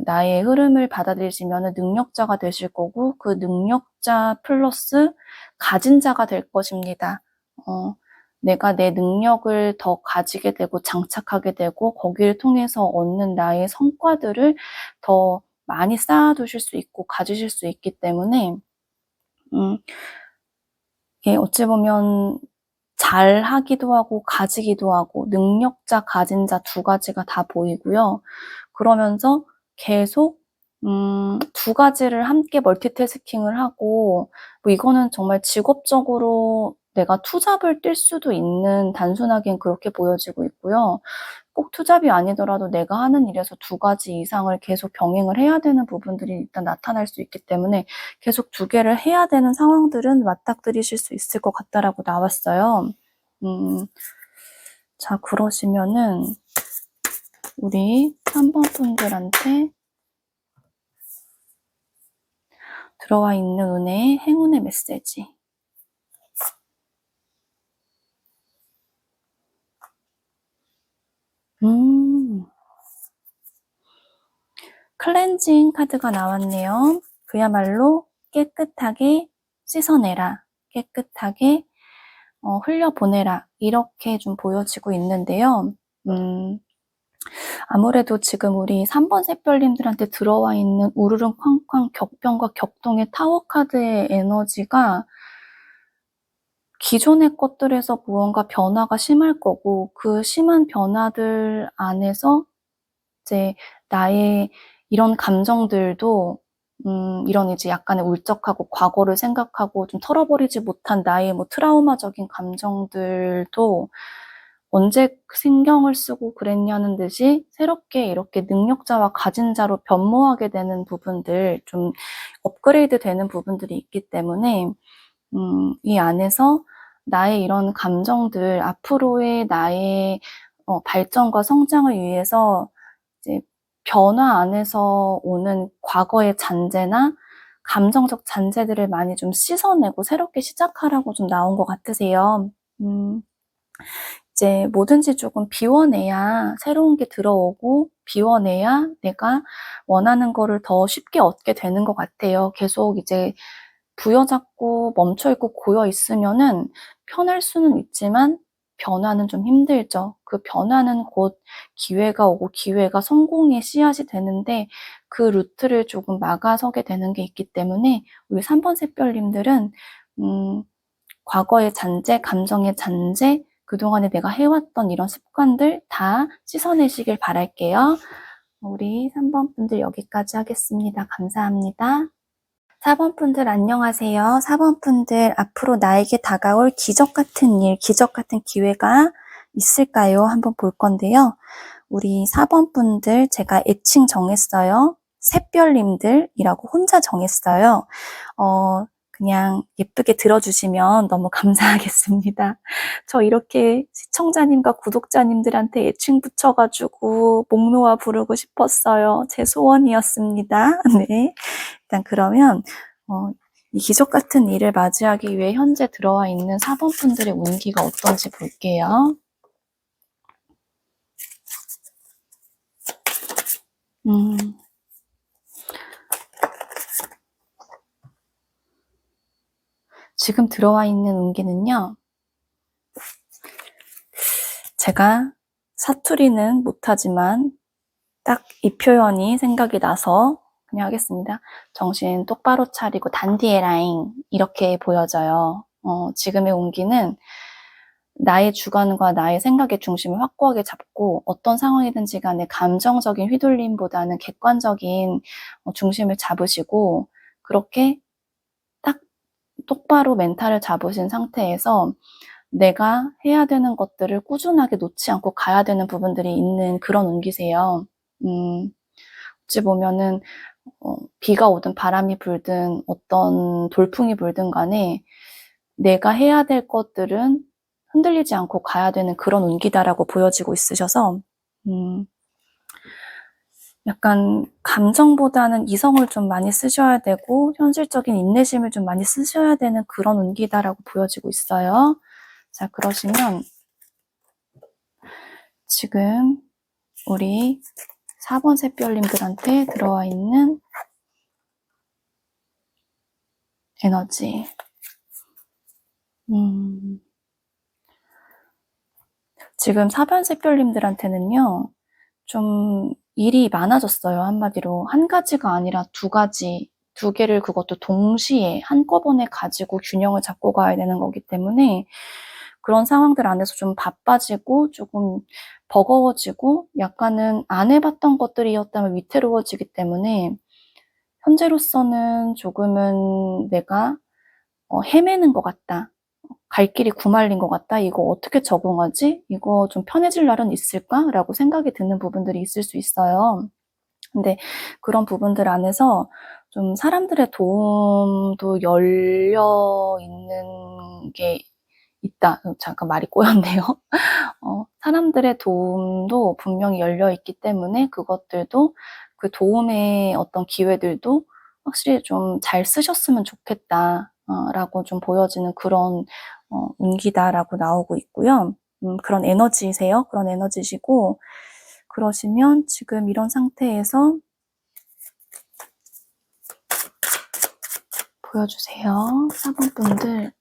나의 흐름을 받아들이시면 능력자가 되실 거고 그 능력자 플러스 가진 자가 될 것입니다. 내가 내 능력을 더 가지게 되고 장착하게 되고 거기를 통해서 얻는 나의 성과들을 더 많이 쌓아두실 수 있고 가지실 수 있기 때문에 어찌 보면 잘하기도 하고 가지기도 하고 능력자, 가진 자 두 가지가 다 보이고요. 그러면서 계속 두 가지를 함께 멀티태스킹을 하고 뭐 이거는 정말 직업적으로 내가 투잡을 뛸 수도 있는 단순하게는 그렇게 보여지고 있고요. 꼭 투잡이 아니더라도 내가 하는 일에서 두 가지 이상을 계속 병행을 해야 되는 부분들이 일단 나타날 수 있기 때문에 계속 두 개를 해야 되는 상황들은 맞닥뜨리실 수 있을 것 같다라고 나왔어요. 자, 그러시면은 우리 3번 분들한테 들어와 있는 운의 행운의 메시지. 클렌징 카드가 나왔네요. 그야말로 깨끗하게 씻어내라. 깨끗하게 흘려보내라. 이렇게 좀 보여지고 있는데요. 아무래도 지금 우리 3번 샛별님들한테 들어와 있는 우르릉 쾅쾅 격변과 격동의 타워 카드의 에너지가 기존의 것들에서 무언가 변화가 심할 거고 그 심한 변화들 안에서 이제 나의 이런 감정들도 이런 이제 약간의 울적하고 과거를 생각하고 좀 털어버리지 못한 나의 뭐 트라우마적인 감정들도 언제 신경을 쓰고 그랬냐는 듯이 새롭게 이렇게 능력자와 가진 자로 변모하게 되는 부분들, 좀 업그레이드 되는 부분들이 있기 때문에 이 안에서 나의 이런 감정들, 앞으로의 나의 발전과 성장을 위해서 이제 변화 안에서 오는 과거의 잔재나 감정적 잔재들을 많이 좀 씻어내고 새롭게 시작하라고 좀 나온 것 같으세요. 이제 뭐든지 조금 비워내야 새로운 게 들어오고 비워내야 내가 원하는 거를 더 쉽게 얻게 되는 것 같아요. 계속 이제 부여잡고 멈춰있고 고여있으면은 편할 수는 있지만 변화는 좀 힘들죠. 그 변화는 곧 기회가 오고 기회가 성공의 씨앗이 되는데 그 루트를 조금 막아서게 되는 게 있기 때문에 우리 3번 샛별님들은 과거의 잔재, 감정의 잔재, 그동안에 내가 해왔던 이런 습관들 다 씻어내시길 바랄게요. 우리 3번 분들 여기까지 하겠습니다. 감사합니다. 4번 분들 안녕하세요. 4번 분들 앞으로 나에게 다가올 기적 같은 일, 기적 같은 기회가 있을까요? 한번 볼 건데요. 우리 4번 분들 제가 애칭 정했어요. 샛별님들이라고 혼자 정했어요. 그냥 예쁘게 들어주시면 너무 감사하겠습니다. 저 이렇게 시청자님과 구독자님들한테 애칭 붙여가지고 목 놓아 부르고 싶었어요. 제 소원이었습니다. 네. 일단 그러면 이 기적 같은 일을 맞이하기 위해 현재 들어와 있는 4번 분들의 운기가 어떤지 볼게요. 지금 들어와 있는 운기는요. 제가 사투리는 못하지만 딱 이 표현이 생각이 나서 그냥 하겠습니다. 정신 똑바로 차리고 단디에라잉 이렇게 보여져요. 지금의 운기는 나의 주관과 나의 생각의 중심을 확고하게 잡고 어떤 상황이든지 간에 감정적인 휘둘림보다는 객관적인 중심을 잡으시고 그렇게 딱 똑바로 멘탈을 잡으신 상태에서 내가 해야 되는 것들을 꾸준하게 놓지 않고 가야 되는 부분들이 있는 그런 운기세요. 어찌 보면은 비가 오든 바람이 불든 어떤 돌풍이 불든 간에 내가 해야 될 것들은 흔들리지 않고 가야 되는 그런 운기다라고 보여지고 있으셔서 약간 감정보다는 이성을 좀 많이 쓰셔야 되고 현실적인 인내심을 좀 많이 쓰셔야 되는 그런 운기다라고 보여지고 있어요. 자, 그러시면 지금 우리 4번 샛별님들한테 들어와 있는 에너지. 지금 4번 샛별님들한테는요, 좀 일이 많아졌어요. 한마디로. 한 가지가 아니라 두 가지, 두 개를 그것도 동시에 한꺼번에 가지고 균형을 잡고 가야 되는 거기 때문에 그런 상황들 안에서 좀 바빠지고 조금 버거워지고 약간은 안 해봤던 것들이었다면 위태로워지기 때문에 현재로서는 조금은 내가 헤매는 것 같다. 갈 길이 구말린 것 같다. 이거 어떻게 적응하지? 이거 좀 편해질 날은 있을까? 라고 생각이 드는 부분들이 있을 수 있어요. 근데 그런 부분들 안에서 좀 사람들의 도움도 열려 있는 게 있다. 잠깐 말이 꼬였네요. 사람들의 도움도 분명히 열려 있기 때문에 그것들도 그 도움의 어떤 기회들도 확실히 좀 잘 쓰셨으면 좋겠다. 라고 좀 보여지는 그런 운기다라고 나오고 있고요. 그런 에너지세요. 그런 에너지시고 그러시면 지금 이런 상태에서 보여주세요. 4번 분들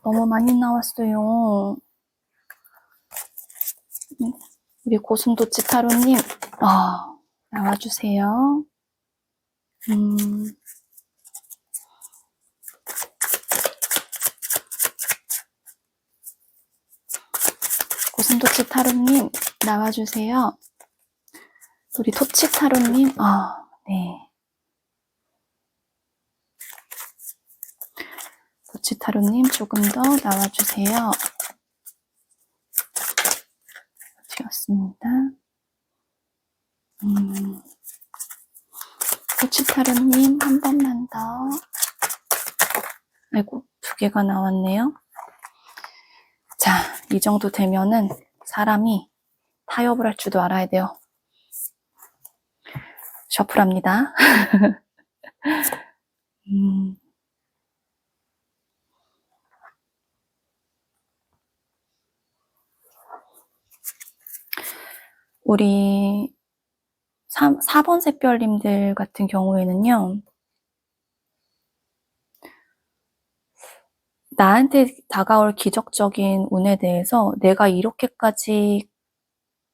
너무 많이 나왔어요. 우리 고슴도치 타로님 나와주세요. 고슴도치 타로님 나와주세요. 우리 토치 타로님 네. 토치 타로님 조금 더 나와주세요. 되었습니다. 토치 타로님 한 번만 더. 아이고 2개가 나왔네요. 자, 이 정도 되면은 사람이 타협을 할 줄도 알아야 돼요. 셔플합니다. 우리 4번 샛별님들 같은 경우에는요. 나한테 다가올 기적적인 운에 대해서 내가 이렇게까지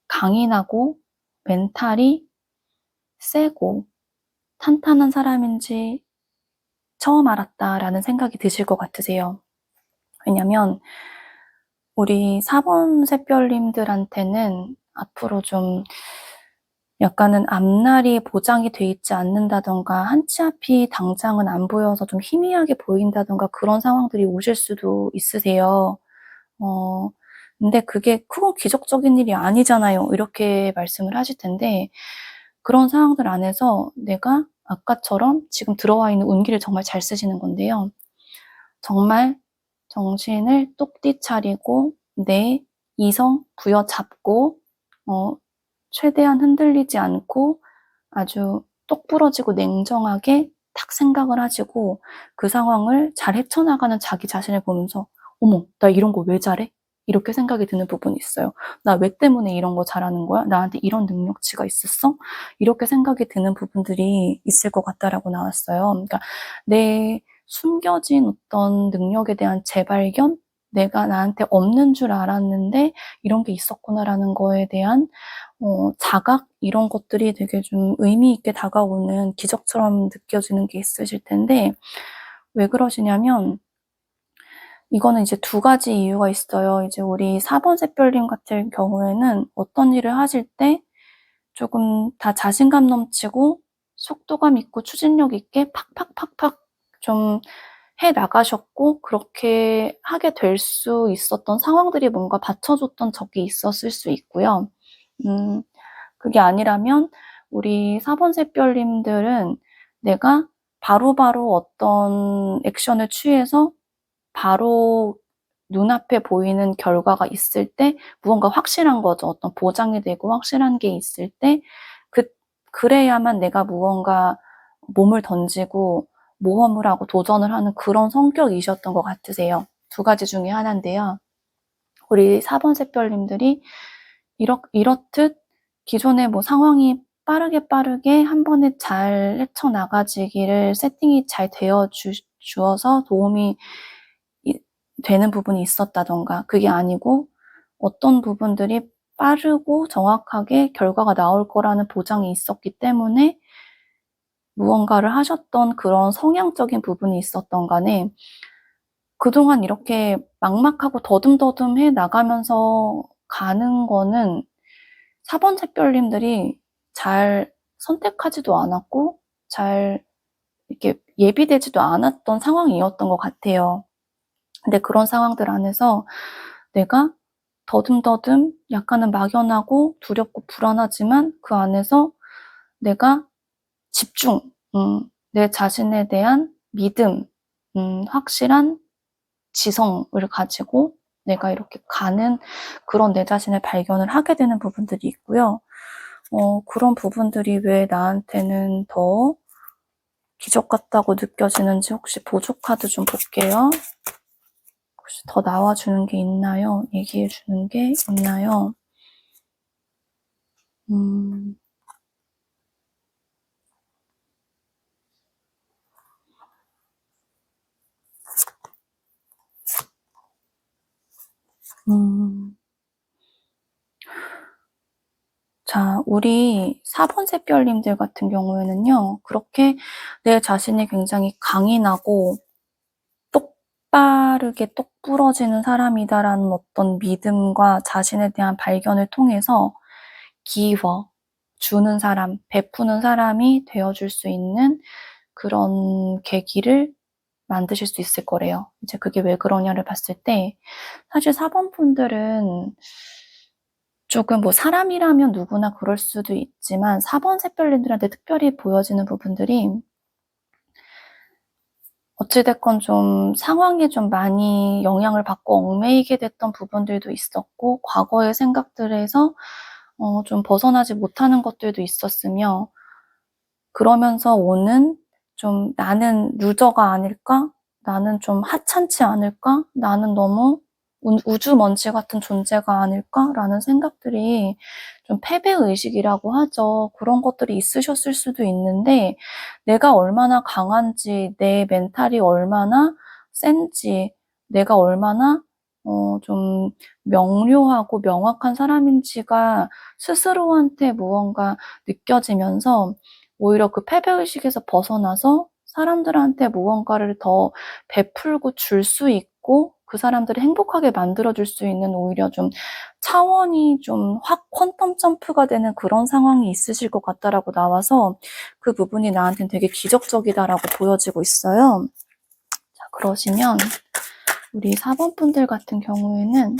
강인하고 멘탈이 세고 탄탄한 사람인지 처음 알았다라는 생각이 드실 것 같으세요. 왜냐면 우리 4번 샛별님들한테는 앞으로 좀 약간은 앞날이 보장이 돼 있지 않는다던가 한 치 앞이 당장은 안 보여서 좀 희미하게 보인다던가 그런 상황들이 오실 수도 있으세요. 근데 그게 크고 기적적인 일이 아니잖아요. 이렇게 말씀을 하실 텐데 그런 상황들 안에서 내가 아까처럼 지금 들어와 있는 운기를 정말 잘 쓰시는 건데요. 정말 정신을 똑띠 차리고 내 이성 부여잡고 최대한 흔들리지 않고 아주 똑부러지고 냉정하게 딱 생각을 하시고 그 상황을 잘 헤쳐나가는 자기 자신을 보면서 어머, 나 이런 거 왜 잘해? 이렇게 생각이 드는 부분이 있어요. 나 왜 때문에 이런 거 잘하는 거야? 나한테 이런 능력치가 있었어? 이렇게 생각이 드는 부분들이 있을 것 같다라고 나왔어요. 그러니까 내 숨겨진 어떤 능력에 대한 재발견? 내가 나한테 없는 줄 알았는데 이런 게 있었구나라는 거에 대한 자각? 이런 것들이 되게 좀 의미 있게 다가오는 기적처럼 느껴지는 게 있으실 텐데 왜 그러시냐면 이거는 이제 2가지 이유가 있어요. 이제 우리 4번 샛별님 같은 경우에는 어떤 일을 하실 때 조금 다 자신감 넘치고 속도감 있고 추진력 있게 팍팍팍팍 좀 해 나가셨고 그렇게 하게 될 수 있었던 상황들이 뭔가 받쳐줬던 적이 있었을 수 있고요. 그게 아니라면 우리 4번 샛별님들은 내가 바로바로 어떤 액션을 취해서 바로 눈앞에 보이는 결과가 있을 때 무언가 확실한 거죠. 어떤 보장이 되고 확실한 게 있을 때 그래야만 내가 무언가 몸을 던지고 모험을 하고 도전을 하는 그런 성격이셨던 것 같으세요. 2가지 중에 하나인데요. 우리 4번 샛별님들이 이렇듯 기존의 뭐 상황이 빠르게 한 번에 잘 헤쳐나가지기를 세팅이 잘 되어 주어서 도움이 되는 부분이 있었다던가 그게 아니고 어떤 부분들이 빠르고 정확하게 결과가 나올 거라는 보장이 있었기 때문에 무언가를 하셨던 그런 성향적인 부분이 있었던 간에 그동안 이렇게 막막하고 더듬더듬해 나가면서 가는 거는 4번 샛별님들이 잘 선택하지도 않았고 잘 이렇게 예비되지도 않았던 상황이었던 것 같아요. 근데 그런 상황들 안에서 내가 더듬더듬 약간은 막연하고 두렵고 불안하지만 그 안에서 내가 집중, 내 자신에 대한 믿음, 확실한 지성을 가지고 내가 이렇게 가는 그런 내 자신을 발견을 하게 되는 부분들이 있고요. 그런 부분들이 왜 나한테는 더 기적 같다고 느껴지는지 혹시 보조 카드 좀 볼게요. 혹시 더 나와주는 게 있나요? 얘기해주는 게 있나요? 음, 음. 자, 우리 4번 샛별님들 같은 경우에는요, 그렇게 내 자신이 굉장히 강인하고 똑바르게 똑부러지는 사람이다라는 어떤 믿음과 자신에 대한 발견을 통해서 기워, 주는 사람, 베푸는 사람이 되어줄 수 있는 그런 계기를 만드실 수 있을 거래요. 이제 그게 왜 그러냐를 봤을 때, 사실 4번 분들은 조금 뭐 사람이라면 누구나 그럴 수도 있지만 4번 샛별님들한테 특별히 보여지는 부분들이 어찌됐건 좀 상황에 좀 많이 영향을 받고 얽매이게 됐던 부분들도 있었고 과거의 생각들에서 좀 벗어나지 못하는 것들도 있었으며 그러면서 오는 좀 나는 루저가 아닐까? 나는 좀 하찮지 않을까? 나는 너무 우주먼지 같은 존재가 아닐까라는 생각들이 좀 패배의식이라고 하죠. 그런 것들이 있으셨을 수도 있는데 내가 얼마나 강한지, 내 멘탈이 얼마나 센지, 내가 얼마나 좀 명료하고 명확한 사람인지가 스스로한테 무언가 느껴지면서 오히려 그 패배의식에서 벗어나서 사람들한테 무언가를 더 베풀고 줄 수 있고 그 사람들을 행복하게 만들어줄 수 있는 오히려 좀 차원이 좀 확 퀀텀 점프가 되는 그런 상황이 있으실 것 같다라고 나와서 그 부분이 나한테는 되게 기적적이다라고 보여지고 있어요. 자, 그러시면 우리 4번 분들 같은 경우에는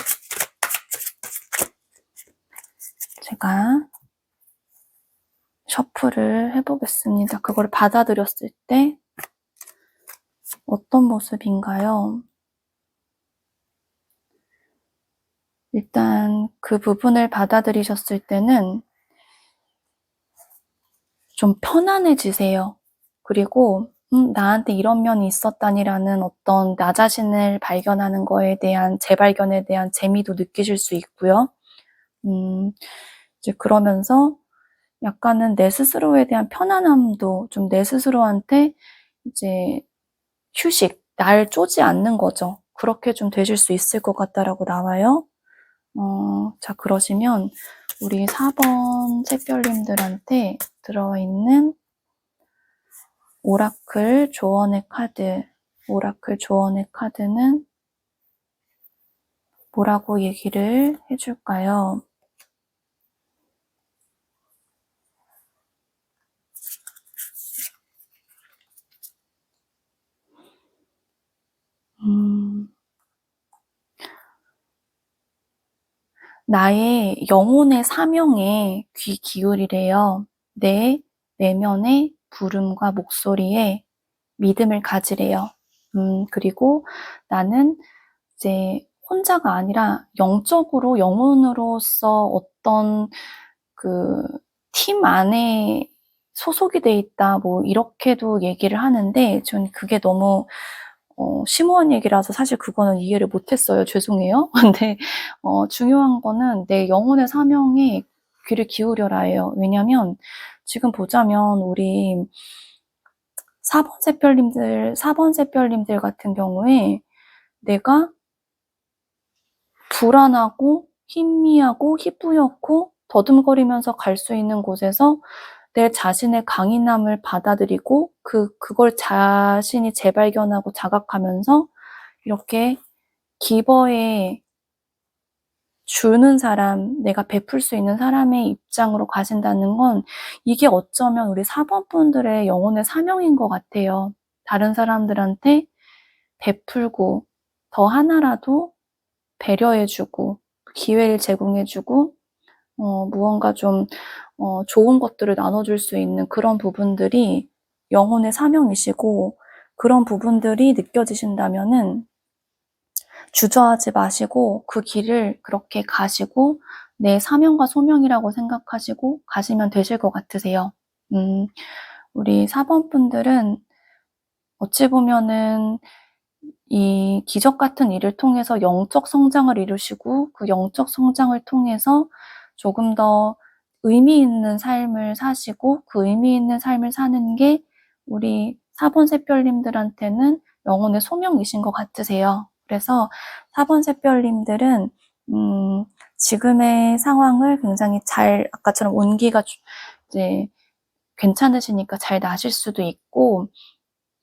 제가 셔플을 해보겠습니다. 그걸 받아들였을 때 어떤 모습인가요? 일단 그 부분을 받아들이셨을 때는 좀 편안해지세요. 그리고 나한테 이런 면이 있었다니라는 어떤 나 자신을 발견하는 거에 대한 재발견에 대한 재미도 느끼실 수 있고요. 이제 그러면서 약간은 내 스스로에 대한 편안함도 좀 내 스스로한테 이제 휴식, 날 쪼지 않는 거죠. 그렇게 좀 되실 수 있을 것 같다라고 나와요. 자, 그러시면 우리 4번 샛별님들한테 들어와 있는 오라클 조언의 카드, 오라클 조언의 카드는 뭐라고 얘기를 해줄까요? 나의 영혼의 사명에 귀 기울이래요. 내 내면의 부름과 목소리에 믿음을 가지래요. 그리고 나는 이제 혼자가 아니라 영적으로 영혼으로서 어떤 그 팀 안에 소속이 돼 있다, 뭐 이렇게도 얘기를 하는데 전 그게 너무 심오한 얘기라서 사실 그거는 이해를 못했어요. 죄송해요. 근데 중요한 거는 내 영혼의 사명에 귀를 기울여라예요. 왜냐면 지금 보자면 우리 4번 샛별님들 같은 경우에 내가 불안하고 희미하고 희뿌옇고 더듬거리면서 갈 수 있는 곳에서 내 자신의 강인함을 받아들이고 그걸 자신이 재발견하고 자각하면서 이렇게 기버에 주는 사람, 내가 베풀 수 있는 사람의 입장으로 가신다는 건 이게 어쩌면 우리 4번 분들의 영혼의 사명인 것 같아요. 다른 사람들한테 베풀고 더 하나라도 배려해주고 기회를 제공해주고 무언가 좀 좋은 것들을 나눠줄 수 있는 그런 부분들이 영혼의 사명이시고 그런 부분들이 느껴지신다면은 주저하지 마시고 그 길을 그렇게 가시고 내 사명과 소명이라고 생각하시고 가시면 되실 것 같으세요. 우리 4번 분들은 어찌 보면은 이 기적 같은 일을 통해서 영적 성장을 이루시고 그 영적 성장을 통해서 조금 더 의미 있는 삶을 사시고 그 의미 있는 삶을 사는 게 우리 4번 샛별님들한테는 영혼의 소명이신 것 같으세요. 그래서 4번 샛별님들은 지금의 상황을 굉장히 잘 아까처럼 온기가 이제 괜찮으시니까 잘 나실 수도 있고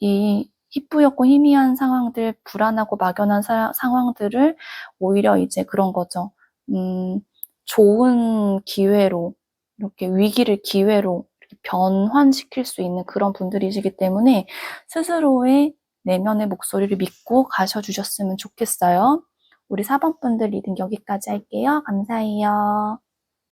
이 희뿌옇고 희미한 상황들, 불안하고 막연한 상황들을 오히려 이제 그런 거죠. 좋은 기회로, 이렇게 위기를 기회로 이렇게 변환시킬 수 있는 그런 분들이시기 때문에 스스로의 내면의 목소리를 믿고 가셔주셨으면 좋겠어요. 우리 4번 분들 리딩 여기까지 할게요. 감사해요.